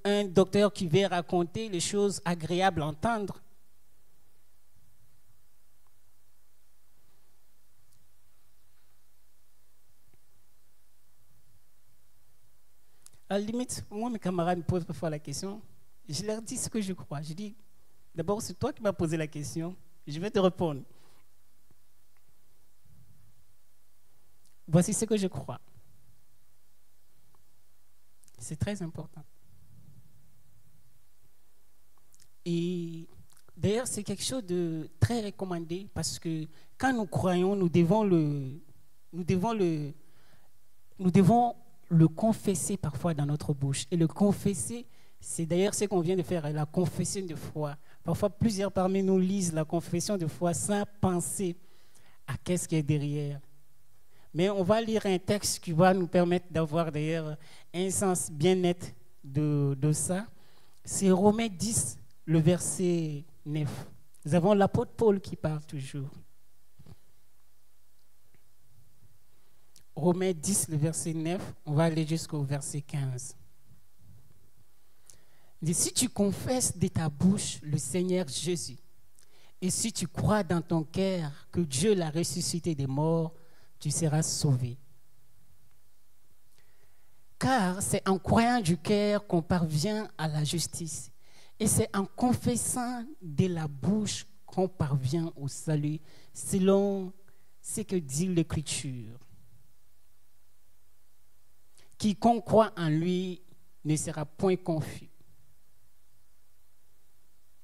un docteur qui veut raconter les choses agréables à entendre. À la limite, moi, mes camarades me posent parfois la question. Je leur dis ce que je crois. Je dis, d'abord, c'est toi qui m'as posé la question. Je vais te répondre. Voici ce que je crois. C'est très important. Et d'ailleurs, c'est quelque chose de très recommandé parce que quand nous croyons, nous devons le confesser parfois dans notre bouche. Et le confesser, c'est d'ailleurs ce qu'on vient de faire, la confession de foi. Parfois, plusieurs parmi nous lisent la confession de foi sans penser à qu'est-ce qui est derrière. Mais on va lire un texte qui va nous permettre d'avoir d'ailleurs un sens bien net de ça. C'est Romains 10, le verset 9. Nous avons l'apôtre Paul qui parle toujours. Romains 10, le verset 9, on va aller jusqu'au verset 15. Il dit, si tu confesses de ta bouche le Seigneur Jésus, et si tu crois dans ton cœur que Dieu l'a ressuscité des morts, tu seras sauvé. Car c'est en croyant du cœur qu'on parvient à la justice, et c'est en confessant de la bouche qu'on parvient au salut, selon ce que dit l'Écriture. Quiconque croit en lui ne sera point confus.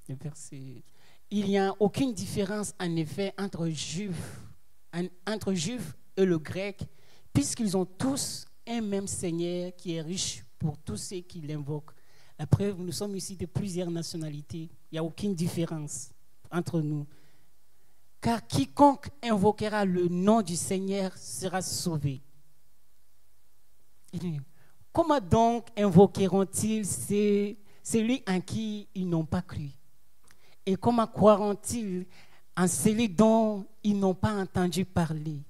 Le verset. Il n'y a aucune différence en effet entre juifs et le grec, puisqu'ils ont tous un même Seigneur qui est riche pour tous ceux qui l'invoquent. La preuve, nous sommes ici de plusieurs nationalités. Il n'y a aucune différence entre nous. Car quiconque invoquera le nom du Seigneur sera sauvé. Comment donc invoqueront-ils celui en qui ils n'ont pas cru? Et comment croiront-ils en celui dont ils n'ont pas entendu parler?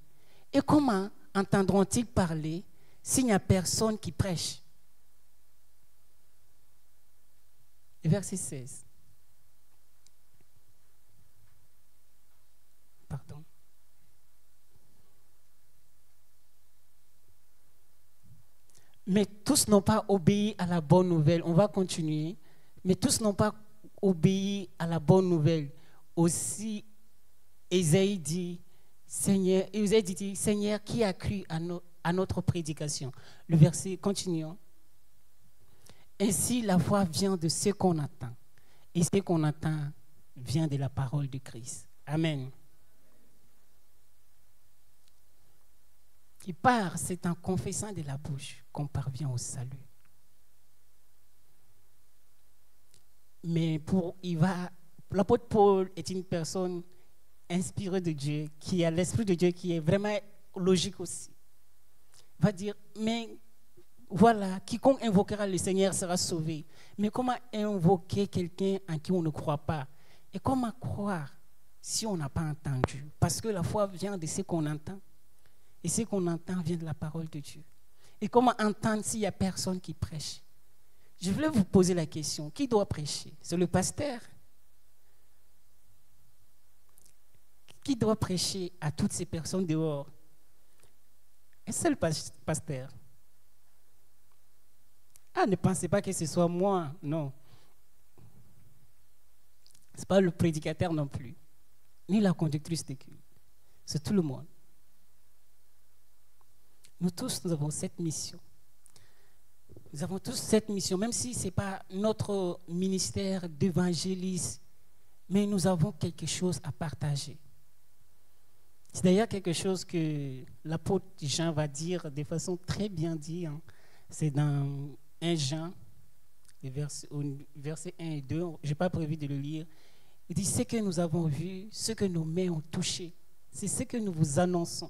Et comment entendront-ils parler s'il n'y a personne qui prêche? Verset 16. Pardon. Mais tous n'ont pas obéi à la bonne nouvelle. On va continuer. Mais tous n'ont pas obéi à la bonne nouvelle. Aussi, Ésaïe dit, Seigneur, qui a cru à notre prédication? Le verset, continuons. Ainsi, la foi vient de ce qu'on attend. Et ce qu'on attend vient de la parole de Christ. Amen. Car c'est en confessant de la bouche qu'on parvient au salut. Mais l'apôtre Paul est une personne inspirée de Dieu, qui a l'Esprit de Dieu, qui est vraiment logique aussi. Il va dire, mais voilà, quiconque invoquera le Seigneur sera sauvé. Mais comment invoquer quelqu'un en qui on ne croit pas? Et comment croire si on n'a pas entendu? Parce que la foi vient de ce qu'on entend. Et ce qu'on entend vient de la parole de Dieu. Et comment entendre s'il n'y a personne qui prêche? Je voulais vous poser la question, qui doit prêcher? C'est le pasteur? Qui doit prêcher à toutes ces personnes dehors? Est-ce le pasteur? Ah, ne pensez pas que ce soit moi, non. Ce n'est pas le prédicateur non plus, ni la conductrice de culte. C'est tout le monde. Nous tous, nous avons cette mission. Nous avons tous cette mission, même si ce n'est pas notre ministère d'évangéliste, mais nous avons quelque chose à partager. C'est d'ailleurs quelque chose que l'apôtre Jean va dire de façon très bien dit. Hein. C'est dans 1 Jean, versets 1 et 2. Je n'ai pas prévu de le lire. Il dit, ce que nous avons vu, ce que nos mains ont touché, c'est ce que nous vous annonçons.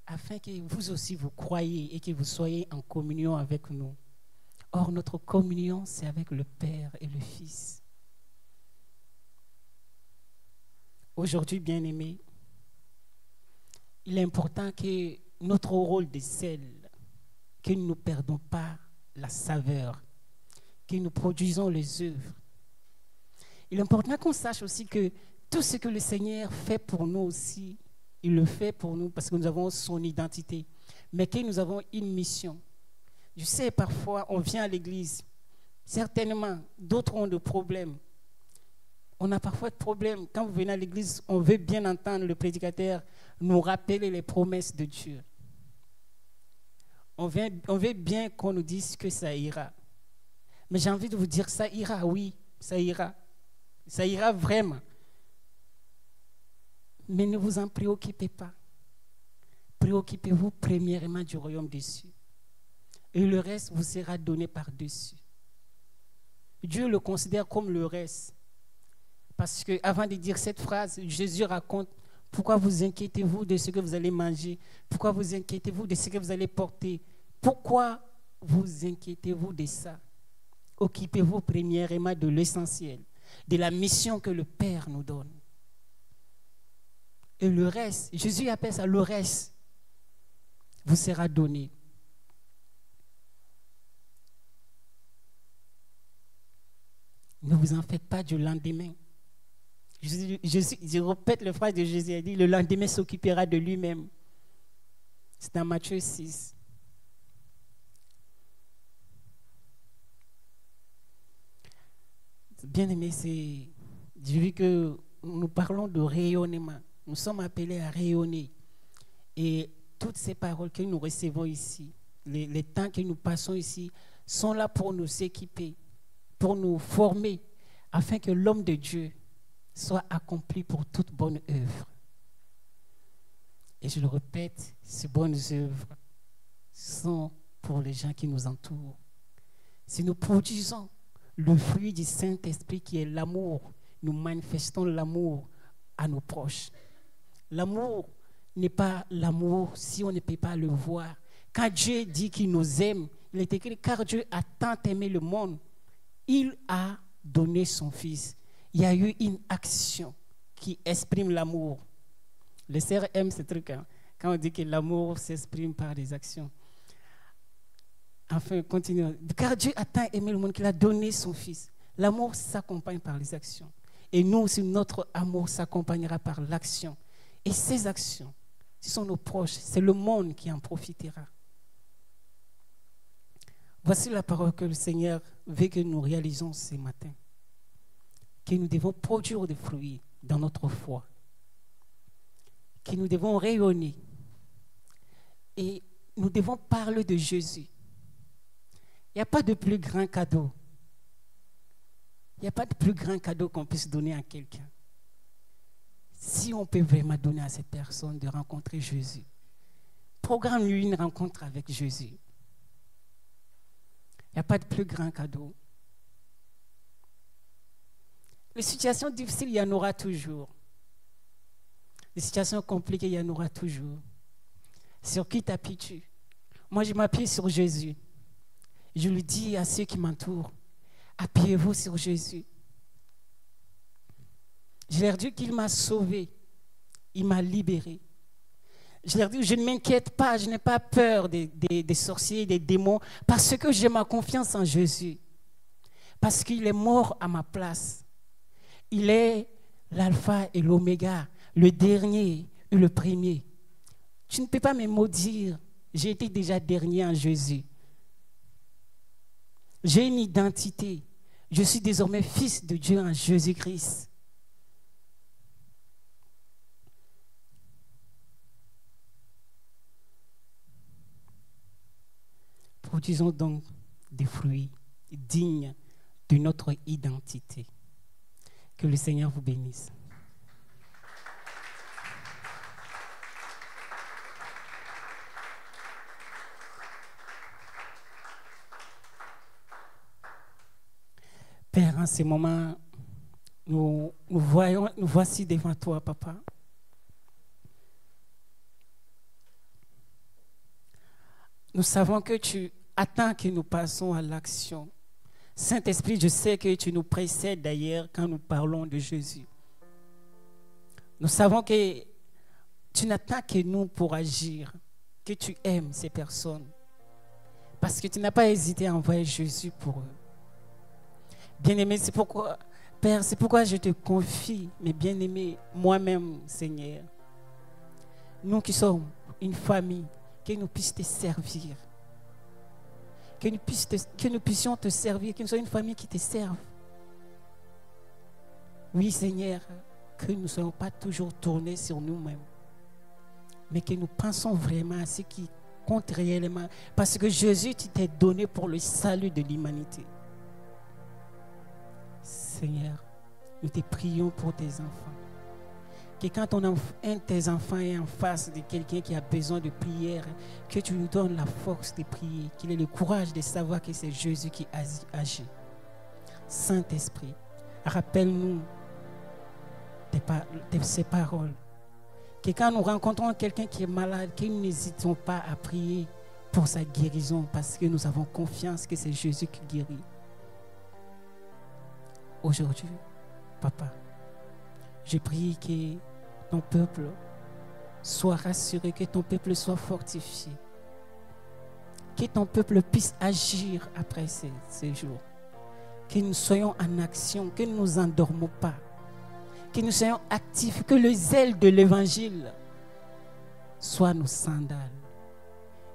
Afin que vous aussi vous croyiez et que vous soyez en communion avec nous. Or, notre communion, c'est avec le Père et le Fils. Aujourd'hui, bien-aimés, il est important que notre rôle de sel, que nous ne perdons pas la saveur, que nous produisons les œuvres. Il est important qu'on sache aussi que tout ce que le Seigneur fait pour nous aussi, il le fait pour nous parce que nous avons son identité, mais que nous avons une mission. Je sais, parfois, on vient à l'église, certainement, d'autres ont des problèmes. On a parfois des problèmes. Quand vous venez à l'église, on veut bien entendre le prédicateur nous rappeler les promesses de Dieu. On veut bien qu'on nous dise que ça ira. Mais j'ai envie de vous dire, ça ira, oui, ça ira. Ça ira vraiment. Mais ne vous en préoccupez pas. Préoccupez-vous premièrement du royaume des cieux. Et le reste vous sera donné par-dessus. Dieu le considère comme le reste. Parce qu'avant de dire cette phrase, Jésus raconte pourquoi vous inquiétez-vous de ce que vous allez manger, pourquoi vous inquiétez-vous de ce que vous allez porter, pourquoi vous inquiétez-vous de ça. Occupez-vous premièrement de l'essentiel, de la mission que le Père nous donne. Et le reste, Jésus appelle ça le reste, vous sera donné. Ne vous en faites pas du lendemain. Je répète la phrase de Jésus, il dit, le lendemain s'occupera de lui-même. C'est dans Matthieu 6. Bien aimé, j'ai vu que nous parlons de rayonnement. Nous sommes appelés à rayonner. Et toutes ces paroles que nous recevons ici, les temps que nous passons ici, sont là pour nous équiper, pour nous former, afin que l'homme de Dieu soit accompli pour toute bonne œuvre. Et je le répète, ces bonnes œuvres sont pour les gens qui nous entourent. Si nous produisons le fruit du Saint-Esprit qui est l'amour, nous manifestons l'amour à nos proches. L'amour n'est pas l'amour si on ne peut pas le voir. Quand Dieu dit qu'il nous aime, il est écrit, car Dieu a tant aimé le monde, il a donné son Fils. Il y a eu une action qui exprime l'amour. Les sœurs aiment ce truc, hein, quand on dit que l'amour s'exprime par des actions. Enfin, continuons. Car Dieu a tant aimé le monde qu'il a donné son Fils. L'amour s'accompagne par les actions. Et nous aussi, notre amour s'accompagnera par l'action. Et ces actions, ce sont nos proches, c'est le monde qui en profitera. Voici la parole que le Seigneur veut que nous réalisons ce matin. Que nous devons produire des fruits dans notre foi. Que nous devons rayonner. Et nous devons parler de Jésus. Il n'y a pas de plus grand cadeau. Il n'y a pas de plus grand cadeau qu'on puisse donner à quelqu'un. Si on peut vraiment donner à cette personne de rencontrer Jésus, programme-lui une rencontre avec Jésus. Il n'y a pas de plus grand cadeau. Les situations difficiles, il y en aura toujours. Les situations compliquées, il y en aura toujours. Sur qui t'appuies-tu? Moi, je m'appuie sur Jésus. Je lui dis à ceux qui m'entourent, appuyez-vous sur Jésus. Je leur dis qu'il m'a sauvé, il m'a libéré. Je leur dis, je ne m'inquiète pas, je n'ai pas peur des sorciers, des démons, parce que j'ai ma confiance en Jésus. Parce qu'il est mort à ma place. Il est l'alpha et l'oméga, le dernier et le premier. Tu ne peux pas me maudire, j'ai été déjà dernier en Jésus. J'ai une identité. Je suis désormais fils de Dieu en Jésus-Christ. Produisons donc des fruits dignes de notre identité. Que le Seigneur vous bénisse. Père, en ce moment, nous voici devant toi, Papa. Nous savons que tu attends que nous passons à l'action. Saint-Esprit, je sais que tu nous précèdes d'ailleurs quand nous parlons de Jésus. Nous savons que tu n'attends que nous pour agir, que tu aimes ces personnes. Parce que tu n'as pas hésité à envoyer Jésus pour eux. Bien-aimé, c'est pourquoi, Père, c'est pourquoi je te confie, mes bien-aimés, moi-même, Seigneur. Nous qui sommes une famille, que nous puissions te servir. Que nous puissions te servir, que nous soyons une famille qui te serve. Oui, Seigneur, que nous ne soyons pas toujours tournés sur nous-mêmes, mais que nous pensons vraiment à ce qui compte réellement. Parce que Jésus, tu t'es donné pour le salut de l'humanité. Seigneur, nous te prions pour tes enfants. Que quand un de tes enfants est en face de quelqu'un qui a besoin de prière, que tu nous donnes la force de prier, qu'il ait le courage de savoir que c'est Jésus qui agit. Saint-Esprit, rappelle-nous ces paroles. Que quand nous rencontrons quelqu'un qui est malade, que nous n'hésitons pas à prier pour sa guérison, parce que nous avons confiance que c'est Jésus qui guérit. Aujourd'hui, Papa, je prie que ton peuple soit rassuré, que ton peuple soit fortifié, que ton peuple puisse agir après ces jours, que nous soyons en action, que nous ne nous endormons pas, que nous soyons actifs, que le zèle de l'évangile soit nos sandales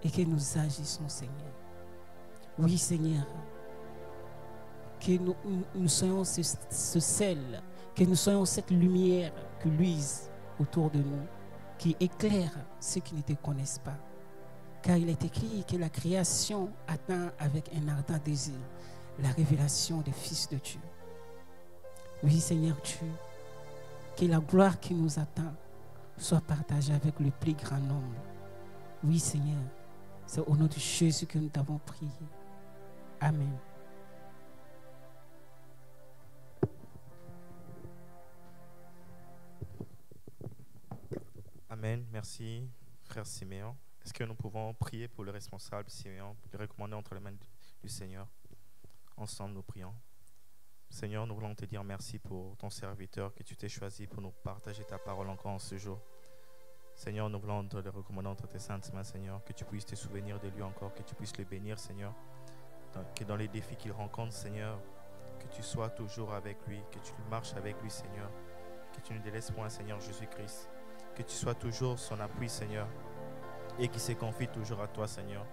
et que nous agissons, Seigneur. Oui, Seigneur, que nous soyons ce sel, que nous soyons cette lumière qui luise autour de nous, qui éclaire ceux qui ne te connaissent pas. Car il est écrit que la création attend avec un ardent désir la révélation des fils de Dieu. Oui, Seigneur Dieu, que la gloire qui nous attend soit partagée avec le plus grand nombre. Oui, Seigneur, c'est au nom de Jésus que nous t'avons prié. Amen. Amen. Merci, frère Siméon. Est-ce que nous pouvons prier pour le responsable Siméon, le recommander entre les mains du Seigneur? Ensemble, nous prions. Seigneur, nous voulons te dire merci pour ton serviteur que tu t'es choisi pour nous partager ta parole encore en ce jour. Seigneur, nous voulons te le recommander entre tes saintes mains, Seigneur, que tu puisses te souvenir de lui encore, que tu puisses le bénir, Seigneur, que dans les défis qu'il rencontre, Seigneur, que tu sois toujours avec lui, que tu marches avec lui, Seigneur, que tu ne délaisses point, Seigneur Jésus-Christ, que tu sois toujours son appui, Seigneur, et qu'il se confie toujours à toi, Seigneur.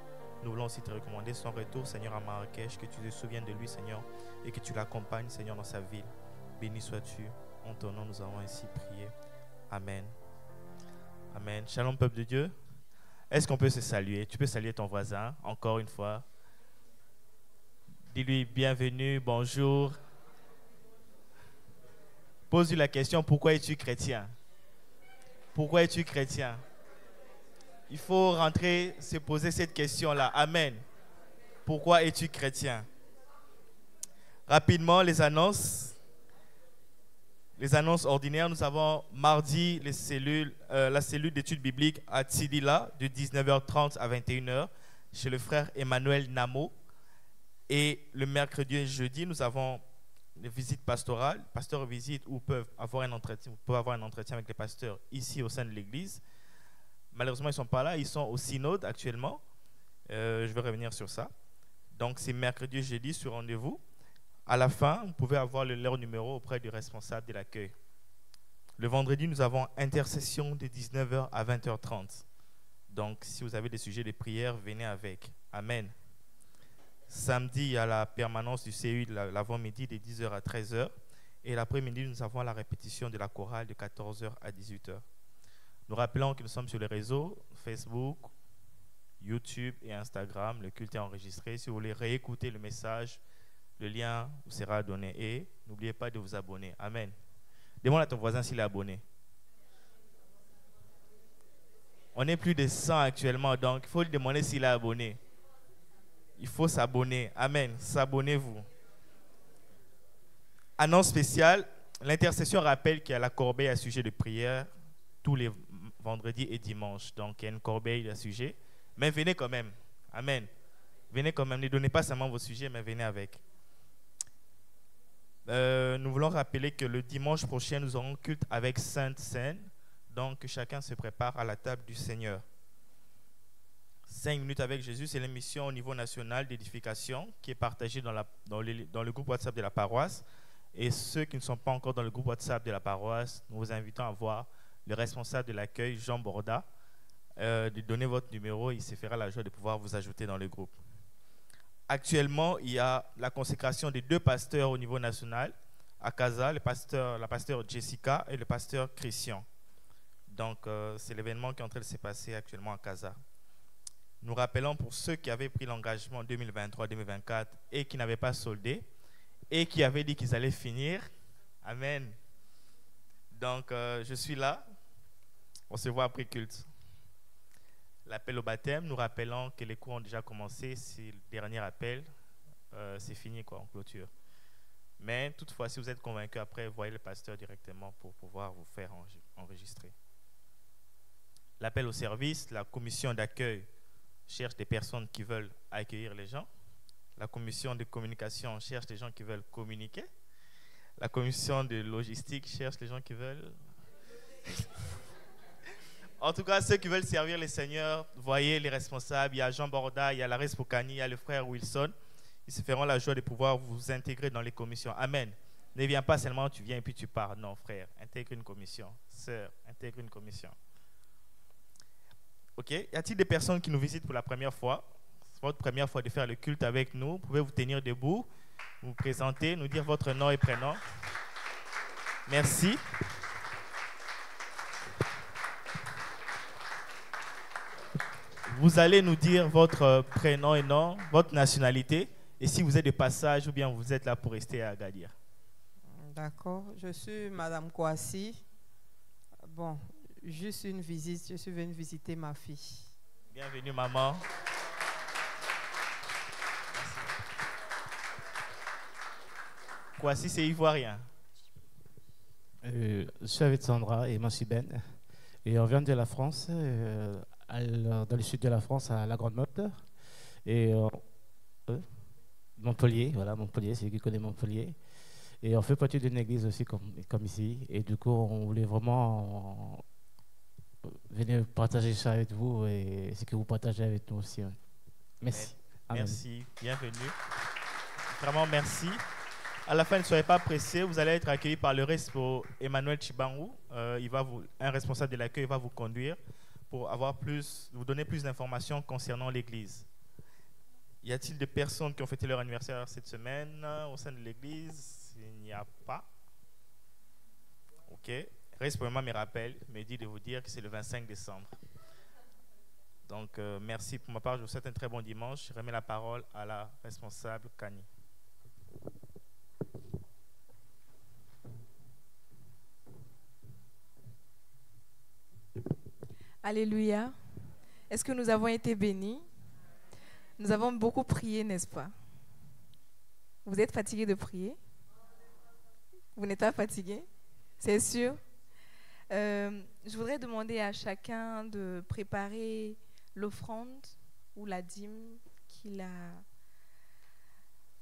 Nous voulons aussi te recommander son retour, Seigneur, à Marrakech, que tu te souviennes de lui, Seigneur, et que tu l'accompagnes, Seigneur, dans sa ville. Béni sois-tu. En ton nom, nous avons ainsi prié. Amen. Amen. Shalom, peuple de Dieu. Est-ce qu'on peut se saluer? Tu peux saluer ton voisin, encore une fois. Dis-lui bienvenue, bonjour. Pose-lui la question, pourquoi es-tu chrétien? Pourquoi es-tu chrétien? Il faut rentrer, se poser cette question-là. Amen. Pourquoi es-tu chrétien? Rapidement, les annonces. Les annonces ordinaires. Nous avons mardi la cellule d'études bibliques à Tsidila de 19h30 à 21h chez le frère Emmanuel Namo. Et le mercredi et jeudi, nous avons les visites pastorales. Les pasteurs visitent ou peuvent avoir un entretien avec les pasteurs ici au sein de l'église. Malheureusement, ils ne sont pas là. Ils sont au synode actuellement. Je vais revenir sur ça. Donc, c'est mercredi et jeudi sur rendez-vous. À la fin, vous pouvez avoir leur numéro auprès du responsable de l'accueil. Le vendredi, nous avons intercession de 19h à 20h30. Donc, si vous avez des sujets de prière, venez avec. Amen. Samedi, il y a la permanence du CU l'avant-midi de 10h à 13h. Et l'après-midi, nous avons la répétition de la chorale de 14h à 18h. Nous rappelons que nous sommes sur les réseaux Facebook, YouTube et Instagram. Le culte est enregistré. Si vous voulez réécouter le message, le lien vous sera donné. Et n'oubliez pas de vous abonner. Amen. Demande à ton voisin s'il est abonné. On est plus de 100 actuellement, donc il faut lui demander s'il est abonné. Il faut s'abonner. Amen. S'abonnez-vous. Annonce spéciale. L'intercession rappelle qu'il y a la corbeille à sujet de prière tous les vendredis et dimanches. Donc, il y a une corbeille à sujet. Mais venez quand même. Amen. Venez quand même. Ne donnez pas seulement vos sujets, mais venez avec. Nous voulons rappeler que le dimanche prochain, nous aurons culte avec Sainte Seine. Donc, que chacun se prépare à la table du Seigneur. 5 minutes avec Jésus, c'est l'émission au niveau national d'édification qui est partagée dans le groupe WhatsApp de la paroisse. Et ceux qui ne sont pas encore dans le groupe WhatsApp de la paroisse, nous vous invitons à voir le responsable de l'accueil, Jean Borda, de donner votre numéro. Il se fera la joie de pouvoir vous ajouter dans le groupe. Actuellement, il y a la consécration des 2 pasteurs au niveau national à Casa, la pasteur Jessica et le pasteur Christian. Donc, c'est l'événement qui est en train de se passer actuellement à Casa. Nous rappelons pour ceux qui avaient pris l'engagement en 2023-2024 et qui n'avaient pas soldé et qui avaient dit qu'ils allaient finir. Amen. Donc, je suis là. On se voit après culte. L'appel au baptême, nous rappelons que les cours ont déjà commencé. C'est le dernier appel. C'est fini, quoi, en clôture. Mais toutefois, si vous êtes convaincu, après, voyez le pasteur directement pour pouvoir vous faire enregistrer. L'appel au service, la commission d'accueil cherche des personnes qui veulent accueillir les gens. La commission de communication cherche des gens qui veulent communiquer. La commission de logistique cherche des gens qui veulent... En tout cas, ceux qui veulent servir les seigneurs, voyez les responsables. Il y a Jean Borda, il y a Laris Poukani, il y a le frère Wilson. Ils se feront la joie de pouvoir vous intégrer dans les commissions. Amen. Ne viens pas seulement, tu viens et puis tu pars. Non, frère, intègre une commission. Sœur, intègre une commission. Ok, y a-t-il des personnes qui nous visitent pour la première fois? C'est votre première fois de faire le culte avec nous. Vous pouvez vous tenir debout, vous présenter, nous dire votre nom et prénom. Merci. Vous allez nous dire votre prénom et nom, votre nationalité, et si vous êtes de passage ou bien vous êtes là pour rester à Agadir. D'accord, je suis Madame Kouassi. Bon, juste une visite, je suis venue visiter ma fille. Bienvenue, maman. Kouassi, c'est ivoirien. Je suis avec Sandra et Ben. Et on vient de la France, dans le sud de la France, à la Grande Motte. Et Montpellier, voilà, Montpellier, c'est qui connaît Montpellier. Et on fait partie d'une église aussi comme ici. Et du coup, on voulait vraiment venir partager ça avec vous et ce que vous partagez avec nous aussi. Merci. Amen. Merci, bienvenue. Vraiment merci. À la fin, ne soyez pas pressés. Vous allez être accueillis par le Respo Emmanuel Chibangu. Un responsable de l'accueil va vous conduire pour vous donner plus d'informations concernant l'église. Y a-t-il des personnes qui ont fêté leur anniversaire cette semaine au sein de l'église? Il n'y a pas. Ok. Respo Emmanuel me rappelle, me dit de vous dire que c'est le 25 décembre. Donc, merci pour ma part. Je vous souhaite un très bon dimanche. Je remets la parole à la responsable Kani. Alléluia. Est-ce que nous avons été bénis? Nous avons beaucoup prié, n'est-ce pas? Vous êtes fatigué de prier? Vous n'êtes pas fatigué? C'est sûr? Je voudrais demander à chacun de préparer l'offrande ou la dîme qu'il a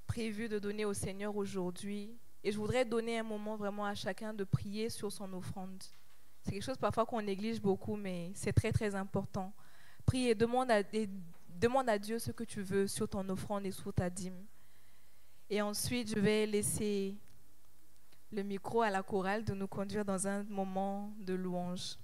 prévu de donner au Seigneur aujourd'hui. Et je voudrais donner un moment vraiment à chacun de prier sur son offrande. C'est quelque chose parfois qu'on néglige beaucoup, mais c'est très très important. Prie et demande à Dieu ce que tu veux sur ton offrande et sur ta dîme. Et ensuite, je vais laisser le micro à la chorale de nous conduire dans un moment de louange.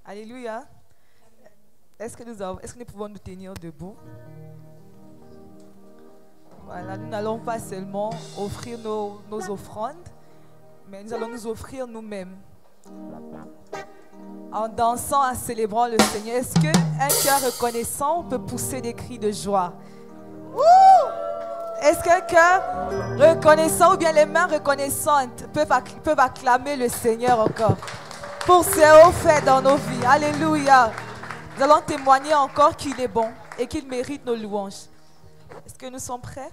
Alléluia. Est-ce que nous pouvons nous tenir debout? Voilà, nous n'allons pas seulement offrir nos offrandes, mais nous allons nous offrir nous-mêmes. En dansant, en célébrant le Seigneur, est-ce qu'un cœur reconnaissant peut pousser des cris de joie? Est-ce qu'un cœur reconnaissant ou bien les mains reconnaissantes peuvent acclamer le Seigneur encore pour ses hauts faits dans nos vies? Alléluia. Nous allons témoigner encore qu'il est bon et qu'il mérite nos louanges. Est-ce que nous sommes prêts?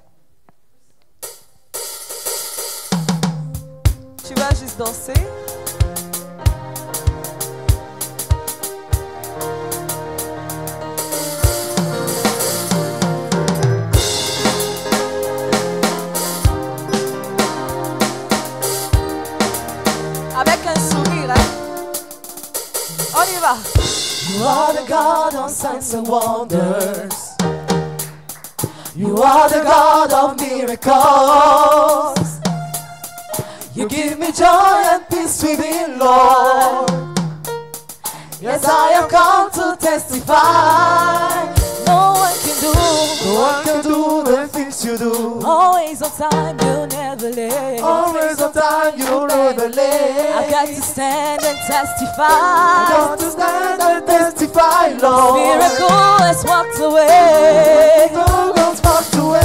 Tu vas juste danser. Avec un sourire, hein? On y va. You are the God of signs and wonders. You are the God of miracles. You give me joy and peace within, Lord. Yes, I have come to testify. No one can do the things you do. Always on time, you'll never late. Always on time, you'll never late. I've got to stand and testify. I got to stand and testify, Lord. Miracle has walked away. Miracles walked away.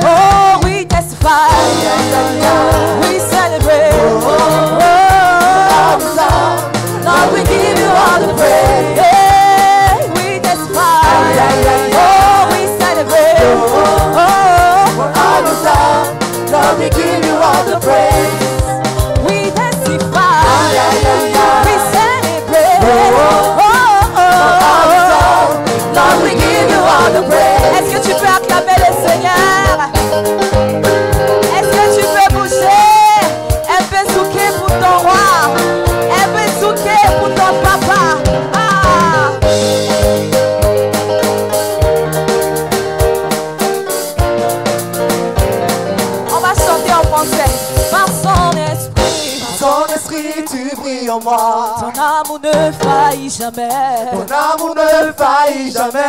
Oh, we testify. We celebrate. Lord, we give you all the praise. Yeah, we testify. Oh, we celebrate. Lord, we give you all the praise. We testify. We celebrate. Lord, we give you all the praise. Est-ce que tu peux brille en moi. Ton amour ne faillit jamais. Ton amour ne faillit jamais.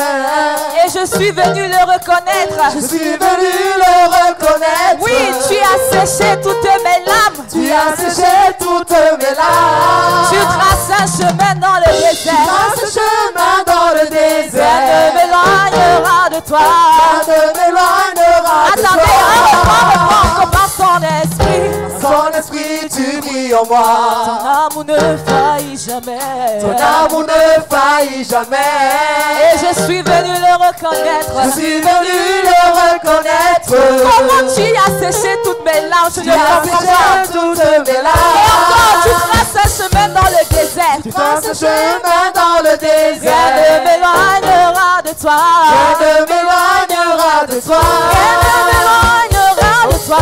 Et je suis venu le reconnaître. Je suis venu le reconnaître. Oui, tu as séché toutes mes larmes. Tu as séché toutes mes larmes. Tu traces un chemin dans le désert. Tu traces un chemin dans le désert. Rien ne m'éloignera de toi. Rien ne m'éloignera de toi. Attendez, reprends, comment son esprit. Son esprit, tu brilles en moi. Ton amour ne faillit jamais. Ton amour ne faillit jamais. Et je suis venu le reconnaître. Je suis venu le reconnaître. Comment tu as séché toutes mes larmes. Je Tu ne as comprends séché pas. toutes mes Et larmes. encore, tu traces un chemin dans le désert. Tu traces un chemin dans le désert. Rien ne m'éloignera de toi. Rien ne m'éloignera de toi. Rien ne m'éloignera de toi.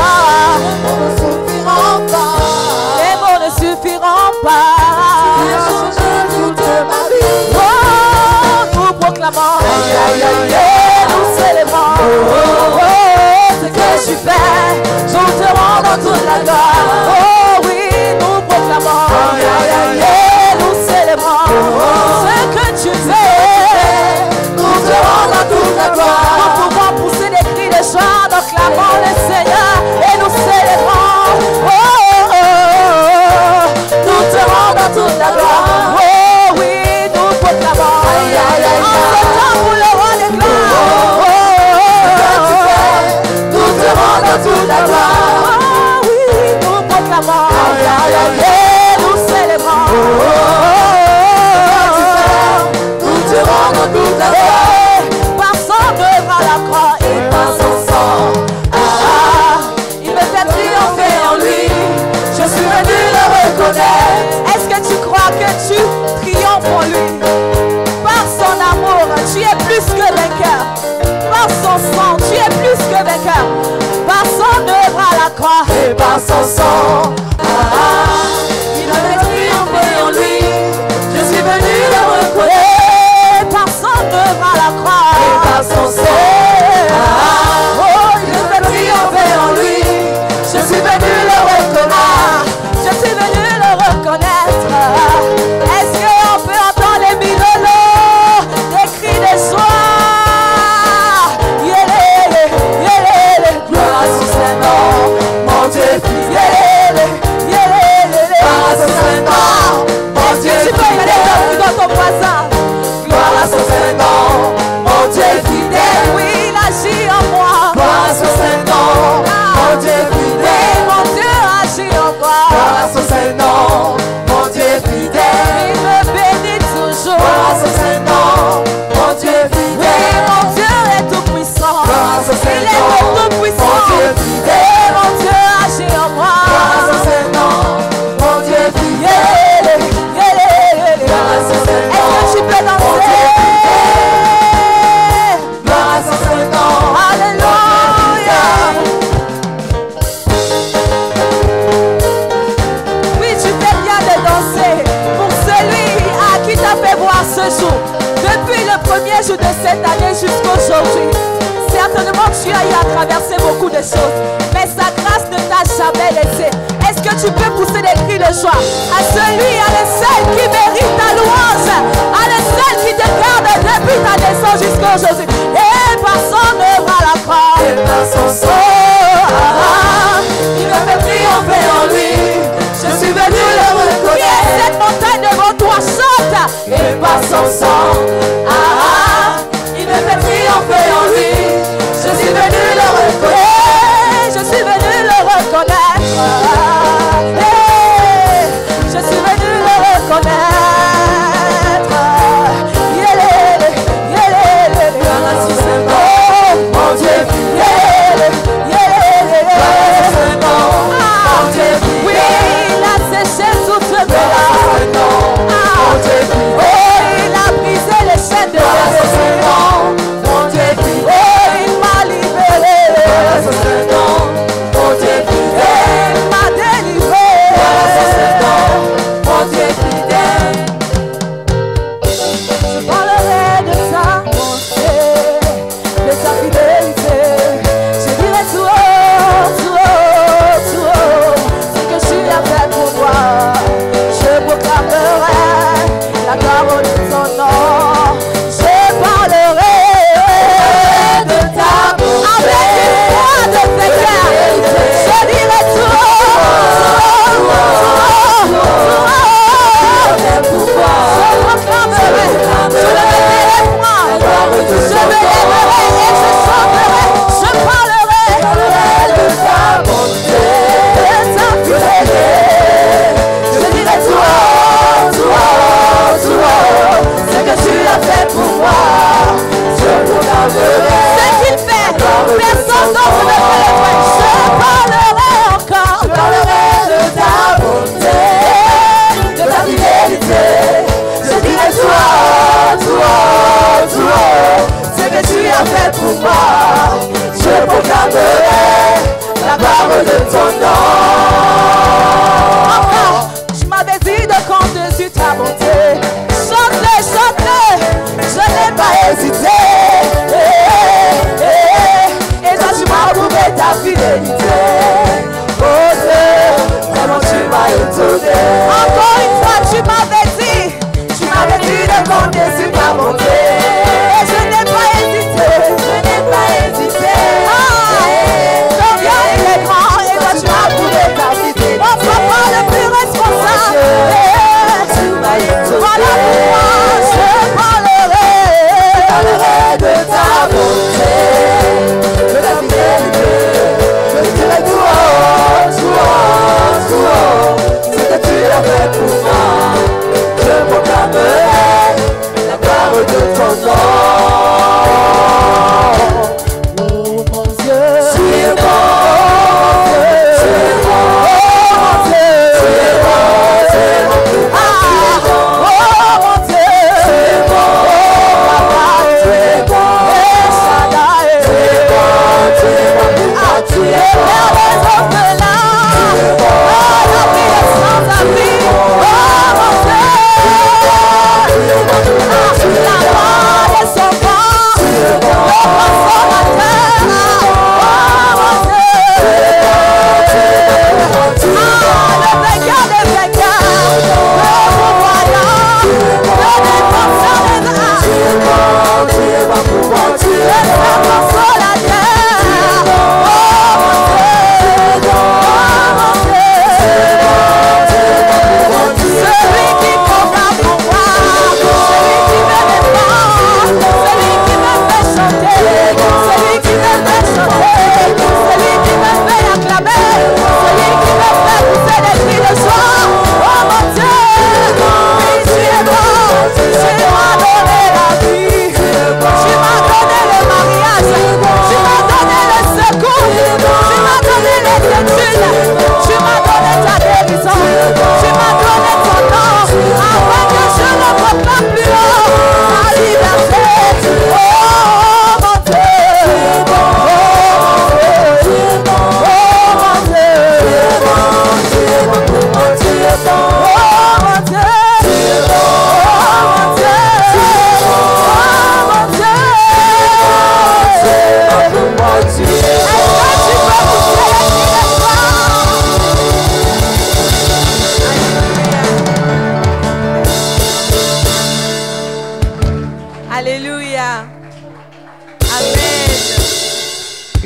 Les mots ne suffiront pas. Les mots ne suffiront pas. Tu as changé toute ma vie. Oh, nous proclamons. Aïe, aïe, aïe, Et nous célébrons. Oh, ce que tu fais. Nous te rendons toute la gloire. Oh oui, nous proclamons. Aïe, aïe, aïe, Et nous célébrons. Ce que tu fais. nous te rendons toute la gloire. Nous pouvons pousser des cris de joie, donc clamons le Seigneur et nous célébrons. Oh, oh, oh, oh. Nous te rendons toute la gloire. Oh oui, nous proclamons. Aïe, aïe, aïe, En ce temps pour le roi des gloires. Oh, oh, oh, Nous te rendons toute la gloire. oh, oui, nous proclamons. Aïe, aïe, aïe. Et nous célébrons. Oh, oh, oh. Nous te rendons toute la gloire. Par son œuvre à la croix et par son sang, il me fait triompher en lui. Je suis venu le reconnaître. Est-ce que tu crois que tu triomphes en lui? Par son amour, tu es plus que vainqueur. Par son sang, tu es plus que vainqueur. Par son œuvre à la croix Et par son sang, il me fait triompher en lui. Je suis venu le reconnaître. Par son œuvre à la croix et par son sang, oh, il me fait triompher en lui. je suis venu le reconnaître. Je suis venu le reconnaître. Est-ce qu'on peut entendre les mirolos, des cris de joie? Yélélé, yélélé, Gloire à son Saint-Nom, mon Dieu fidèle. yélélé, yélélé. Gloire à son Saint-Nom, mon Dieu Tu peux y aller fidèle. dans ton voisin. Gloire à son Saint-Nom, mon Dieu fidèle. Oui, il agit en moi. Gloire à son Saint-Nom, mon Dieu Oui, fidèle. mon Dieu agit en Gloire moi. à son Saint-Nom, mon Dieu fidèle. Il me bénit toujours. Gloire à son Saint-Nom, mon Dieu Oui, fidèle. mon Dieu est tout puissant. Gloire à son Il est Saint-Nom, tout mon puissant. Dieu Et fidèle. mon Dieu agit en moi. Gloire à son Saint-Nom, mon Dieu fidèle. Yélélé, yélélé. Gloire à son Saint-Nom, Est-ce que tu peux mon Dieu danser? Gloire à son Saint-Nom, Alléluia. Oui, tu fais bien de danser pour celui à qui t'as fait voir ce jour. Depuis le premier jour de cette année jusqu'aujourd'hui, certainement tu as eu à traverser beaucoup de choses, mais sa grâce ne t'a jamais laissé. Est-ce que tu peux pousser des cris de joie à celui, à le seul qui mérite ta louange, à le seul qui te garde depuis ta naissance jusqu'à aujourd'hui, et par son œuvre à la croix, et par son sang, il me fait triompher en lui. je suis venu le Qui est reconnaître. cette montagne devant toi? Chante. Et par son sang, Il me fait triompher en lui. je suis venu le reconnaître. Hey, je suis venu le reconnaître. Hey, je suis venu le reconnaître. Yélélé, yélélé. Gloire à son Saint-Nom, Oh, mon Dieu fidèle. yélélé, yélélé. Gloire à son Saint-Nom, mon Dieu Oui, fidèle. il a séché toutes mes Gloire à son larmes. Saint-Nom, mon Dieu Oh, fidèle. il a brisé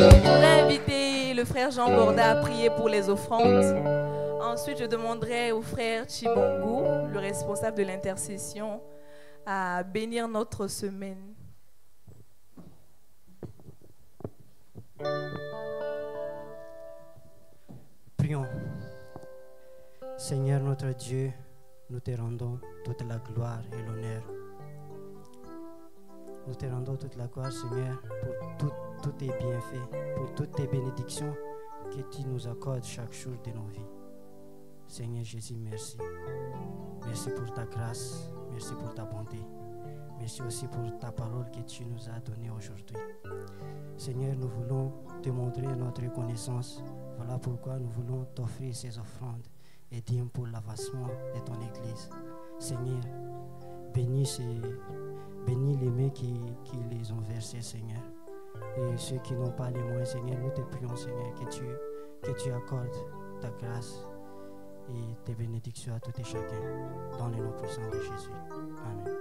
voudrais inviter le frère Jean Borda à prier pour les offrandes. Ensuite, je demanderai au frère Chibongo, le responsable de l'intercession, à bénir notre semaine. Prions. Seigneur notre Dieu, nous te rendons toute la gloire et l'honneur. Nous te rendons toute la gloire, Seigneur, pour tous tes bienfaits, pour toutes tes bénédictions que tu nous accordes chaque jour de nos vies. Seigneur Jésus, merci. Merci pour ta grâce, merci pour ta bonté. Merci aussi pour ta parole que tu nous as donnée aujourd'hui. Seigneur, nous voulons te montrer notre reconnaissance. Voilà pourquoi nous voulons t'offrir ces offrandes et dîmes pour l'avancement de ton Église. Seigneur, bénis les mains qui les ont versés, Seigneur. Et ceux qui n'ont pas les moyens, Seigneur, nous te prions, Seigneur, que tu accordes ta grâce et tes bénédictions à tout et chacun, dans le nom puissant de Jésus. Amen.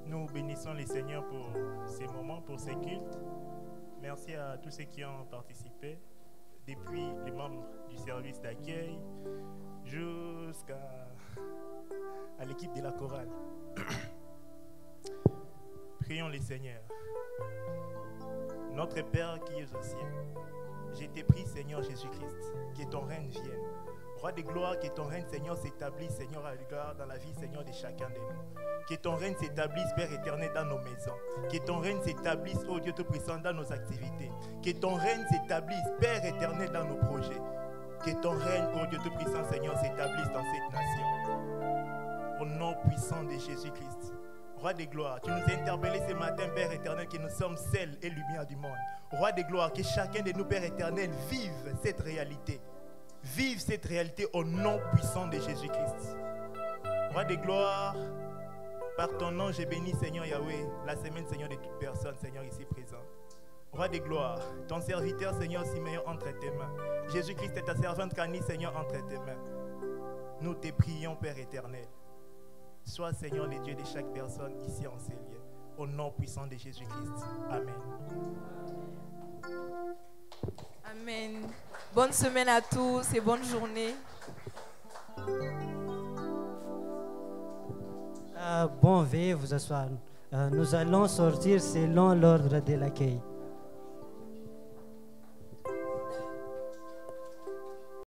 Nous bénissons les Seigneurs pour ces moments, pour ces cultes. Merci à tous ceux qui ont participé, depuis les membres du service d'accueil jusqu'à l'équipe de la chorale. Prions les Seigneurs. Notre Père qui es aux cieux, je te prie, Seigneur Jésus-Christ, que ton règne vienne. Roi de gloire, que ton règne, Seigneur, s'établisse, Seigneur, à l'égard dans la vie, Seigneur, de chacun de nous. Que ton règne s'établisse, Père éternel, dans nos maisons. Que ton règne s'établisse, ô Dieu Tout-Puissant, dans nos activités. Que ton règne s'établisse, Père éternel, dans nos projets. Que ton règne, ô Dieu Tout-Puissant, Seigneur, s'établisse dans cette nation. Au nom puissant de Jésus-Christ. Roi de gloire, tu nous as interpellés ce matin, Père éternel, que nous sommes sel et lumière du monde. Roi de gloire, que chacun de nous, Père éternel, vive cette réalité. Vive cette réalité au nom puissant de Jésus-Christ. Roi de gloire, par ton nom, je bénis, Seigneur Yahweh, la semaine, Seigneur, de toute personne, Seigneur, ici présent. Roi de gloire, ton serviteur, Seigneur, Simeon, entre tes mains. Jésus-Christ est ta servante Camille, Seigneur, entre tes mains. Nous te prions, Père éternel. Sois, Seigneur, le Dieu de chaque personne ici en ces lieux. Au nom puissant de Jésus-Christ. Amen. Amen. Bonne semaine à tous et bonne journée. Bon, veuillez vous asseoir. Nous allons sortir selon l'ordre de l'accueil.